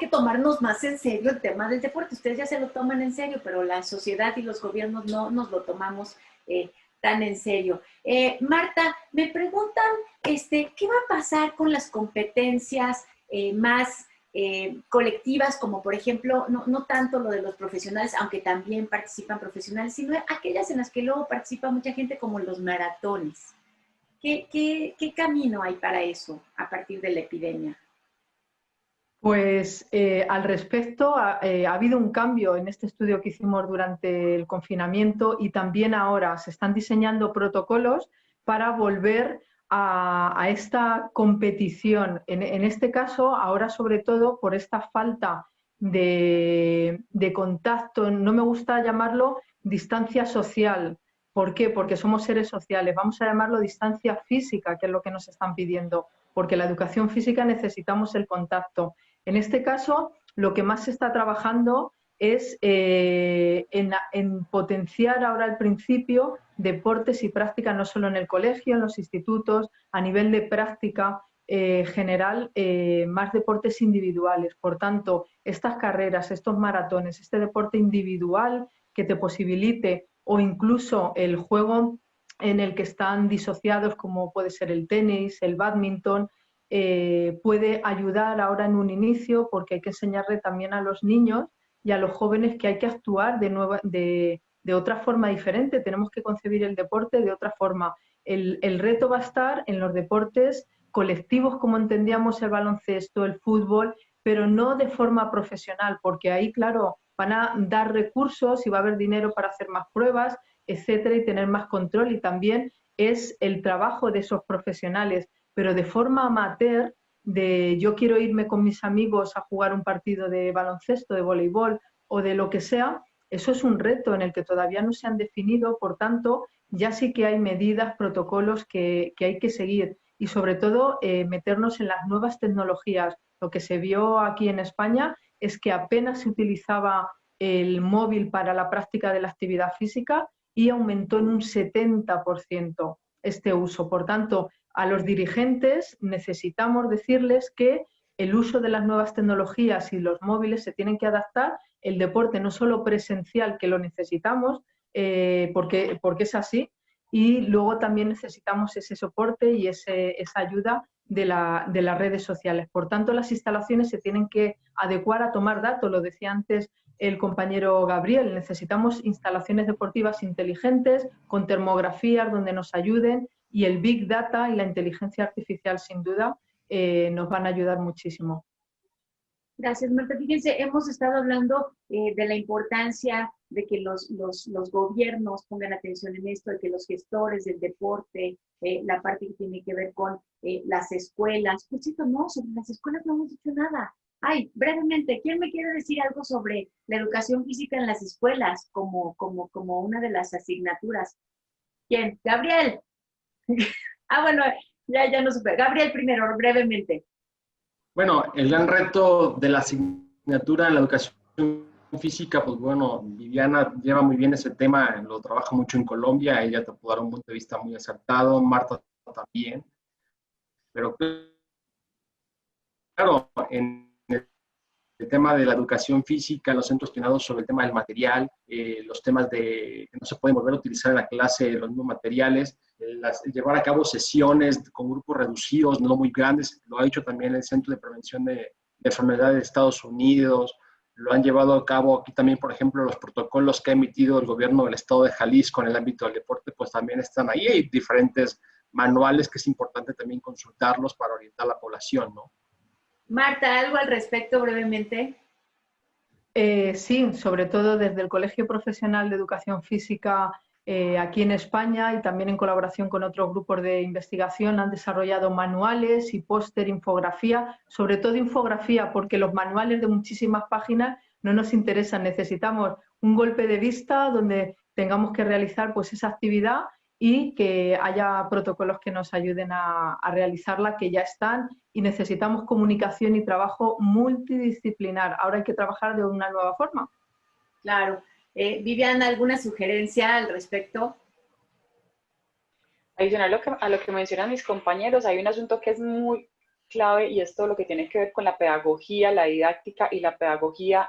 que tomarnos más en serio el tema del deporte. Ustedes ya se lo toman en serio, pero la sociedad y los gobiernos no nos lo tomamos tan en serio. Marta, me preguntan, ¿qué va a pasar con las competencias más colectivas, como por ejemplo, no tanto lo de los profesionales, aunque también participan profesionales, sino aquellas en las que luego participa mucha gente, como los maratones? ¿Qué camino hay para eso a partir de la epidemia? Pues al respecto ha habido un cambio en este estudio que hicimos durante el confinamiento y también ahora se están diseñando protocolos para volver a esta competición. En este caso, ahora sobre todo por esta falta de contacto, no me gusta llamarlo distancia social. ¿Por qué? Porque somos seres sociales. Vamos a llamarlo distancia física, que es lo que nos están pidiendo, porque la educación física necesitamos el contacto. En este caso, lo que más se está trabajando es en potenciar ahora al principio deportes y prácticas, no solo en el colegio, en los institutos, a nivel de práctica general, más deportes individuales. Por tanto, estas carreras, estos maratones, este deporte individual que te posibilite, o incluso el juego en el que están disociados, como puede ser el tenis, el bádminton, puede ayudar ahora en un inicio, porque hay que enseñarle también a los niños y a los jóvenes que hay que actuar de otra forma diferente. Tenemos que concebir el deporte de otra forma. El reto va a estar en los deportes colectivos, como entendíamos el baloncesto, el fútbol, pero no de forma profesional, porque ahí, claro, van a dar recursos y va a haber dinero para hacer más pruebas, etcétera, y tener más control. Y también es el trabajo de esos profesionales, pero de forma amateur, de yo quiero irme con mis amigos a jugar un partido de baloncesto, de voleibol o de lo que sea, eso es un reto en el que todavía no se han definido, por tanto, ya sí que hay medidas, protocolos que hay que seguir y sobre todo meternos en las nuevas tecnologías. Lo que se vio aquí en España es que apenas se utilizaba el móvil para la práctica de la actividad física y aumentó en un 70% este uso. Por tanto, a los dirigentes necesitamos decirles que el uso de las nuevas tecnologías y los móviles se tienen que adaptar. El deporte no solo presencial, que lo necesitamos, porque es así, y luego también necesitamos ese soporte y esa ayuda de las redes sociales. Por tanto, las instalaciones se tienen que adecuar a tomar datos, lo decía antes el compañero Gabriel, necesitamos instalaciones deportivas inteligentes, con termografías donde nos ayuden, y el Big Data y la inteligencia artificial sin duda nos van a ayudar muchísimo. Gracias, Marta. Fíjense, hemos estado hablando de la importancia de que los gobiernos pongan atención en esto, de que los gestores del deporte, la parte que tiene que ver con las escuelas. Por cierto, no, sobre las escuelas no hemos dicho nada. Ay, brevemente, ¿quién me quiere decir algo sobre la educación física en las escuelas como una de las asignaturas? ¿Quién? Gabriel. Bueno, ya no supe. Gabriel primero, brevemente. Bueno, el gran reto de la asignatura en la educación física, pues bueno, Viviana lleva muy bien ese tema, lo trabaja mucho en Colombia, ella te puede dar un punto de vista muy acertado, Marta también, pero claro, en el tema de la educación física, los centros opinados sobre el tema del material, los temas de que no se pueden volver a utilizar en la clase los mismos materiales, llevar a cabo sesiones con grupos reducidos, no muy grandes, lo ha hecho también el Centro de Prevención de Enfermedades de Estados Unidos, lo han llevado a cabo aquí también, por ejemplo, los protocolos que ha emitido el gobierno del estado de Jalisco en el ámbito del deporte, pues también están ahí. Hay diferentes manuales que es importante también consultarlos para orientar a la población, ¿no? Marta, ¿algo al respecto brevemente? Sí, sobre todo desde el Colegio Profesional de Educación Física aquí en España y también en colaboración con otros grupos de investigación han desarrollado manuales y póster, infografía, sobre todo infografía, porque los manuales de muchísimas páginas no nos interesan. Necesitamos un golpe de vista donde tengamos que realizar pues esa actividad y que haya protocolos que nos ayuden a realizarla, que ya están, y necesitamos comunicación y trabajo multidisciplinar. Ahora hay que trabajar de una nueva forma. Claro. Viviana, ¿alguna sugerencia al respecto? Adicional a lo que mencionan mis compañeros, hay un asunto que es muy clave y es todo lo que tiene que ver con la pedagogía, la didáctica y la pedagogía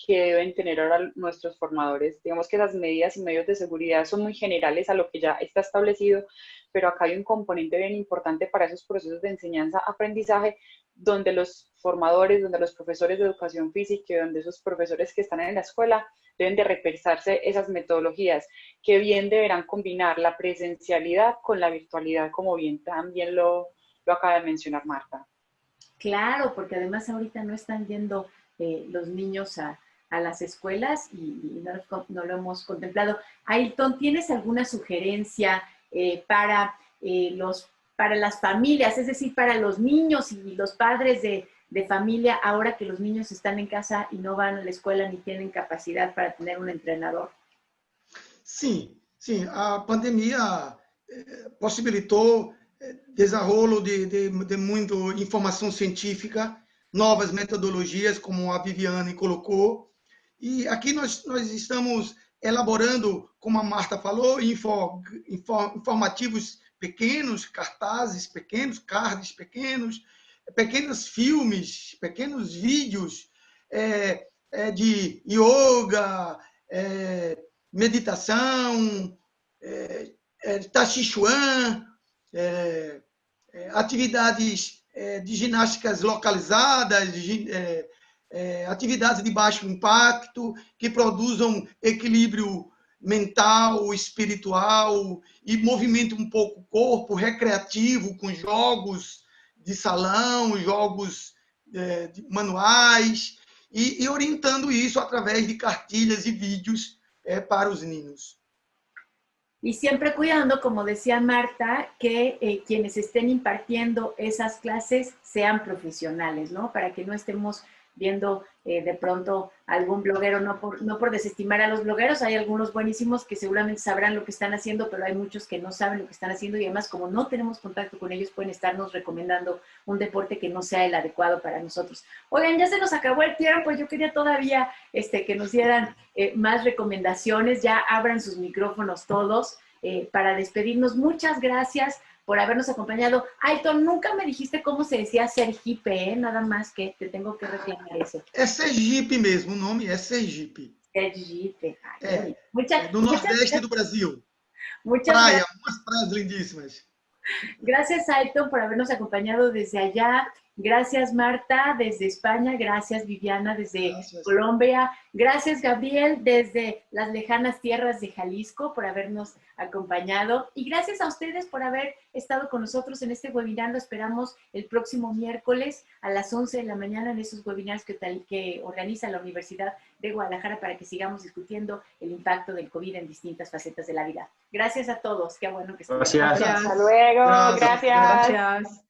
que deben tener ahora nuestros formadores. Digamos que las medidas y medios de seguridad son muy generales a lo que ya está establecido, pero acá hay un componente bien importante para esos procesos de enseñanza-aprendizaje, donde los formadores, donde los profesores de educación física y donde esos profesores que están en la escuela deben de repensarse esas metodologías, que bien deberán combinar la presencialidad con la virtualidad, como bien también lo acaba de mencionar Marta. Claro, porque además ahorita no están yendo los niños a las escuelas y no lo hemos contemplado. Ailton, ¿tienes alguna sugerencia para las familias, es decir, para los niños y los padres de familia, ahora que los niños están en casa y no van a la escuela ni tienen capacidad para tener un entrenador? Sim, sim. A pandemia possibilitou desenrolo de muita informação científica, novas metodologias, como a Viviane colocou. E aqui nós estamos elaborando, como a Marta falou, informativos pequenos, cartazes pequenos, cards pequenos, pequenos filmes, pequenos vídeos de yoga, meditação, Tai Chi Chuan, atividades de ginásticas localizadas, atividades de baixo impacto, que produzam equilíbrio mental, espiritual e movimento um pouco o corpo, recreativo, com jogos de salão, jogos manuais, e orientando isso através de cartilhas e vídeos para os niños. Y siempre cuidando, como decía Marta, que quienes estén impartiendo esas clases sean profesionales, ¿no? Para que no estemos viendo de pronto algún bloguero, no por desestimar a los blogueros, hay algunos buenísimos que seguramente sabrán lo que están haciendo, pero hay muchos que no saben lo que están haciendo y además como no tenemos contacto con ellos pueden estarnos recomendando un deporte que no sea el adecuado para nosotros. Oigan, ya se nos acabó el tiempo, yo quería todavía que nos dieran más recomendaciones, ya abran sus micrófonos todos para despedirnos. Muchas gracias por habernos acompañado. Ailton, nunca me dijiste cómo se decía Sergipe, nada más que te tengo que reclamar eso. É Sergipe mesmo, o nome é Sergipe. Sergipe. Do Nordeste do Brasil. Muchas gracias. Umas praias lindísimas. Gracias, Ailton, por habernos acompañado desde allá. Gracias, Marta, desde España. Gracias, Viviana, desde Colombia. Gracias, Gabriel, desde las lejanas tierras de Jalisco, por habernos acompañado. Y gracias a ustedes por haber estado con nosotros en este webinar. Lo esperamos el próximo miércoles a las 11 de la mañana en esos webinars que organiza la Universidad de Guadalajara para que sigamos discutiendo el impacto del COVID en distintas facetas de la vida. Gracias a todos. Qué bueno que estén. Gracias. Hasta luego. Gracias. Gracias.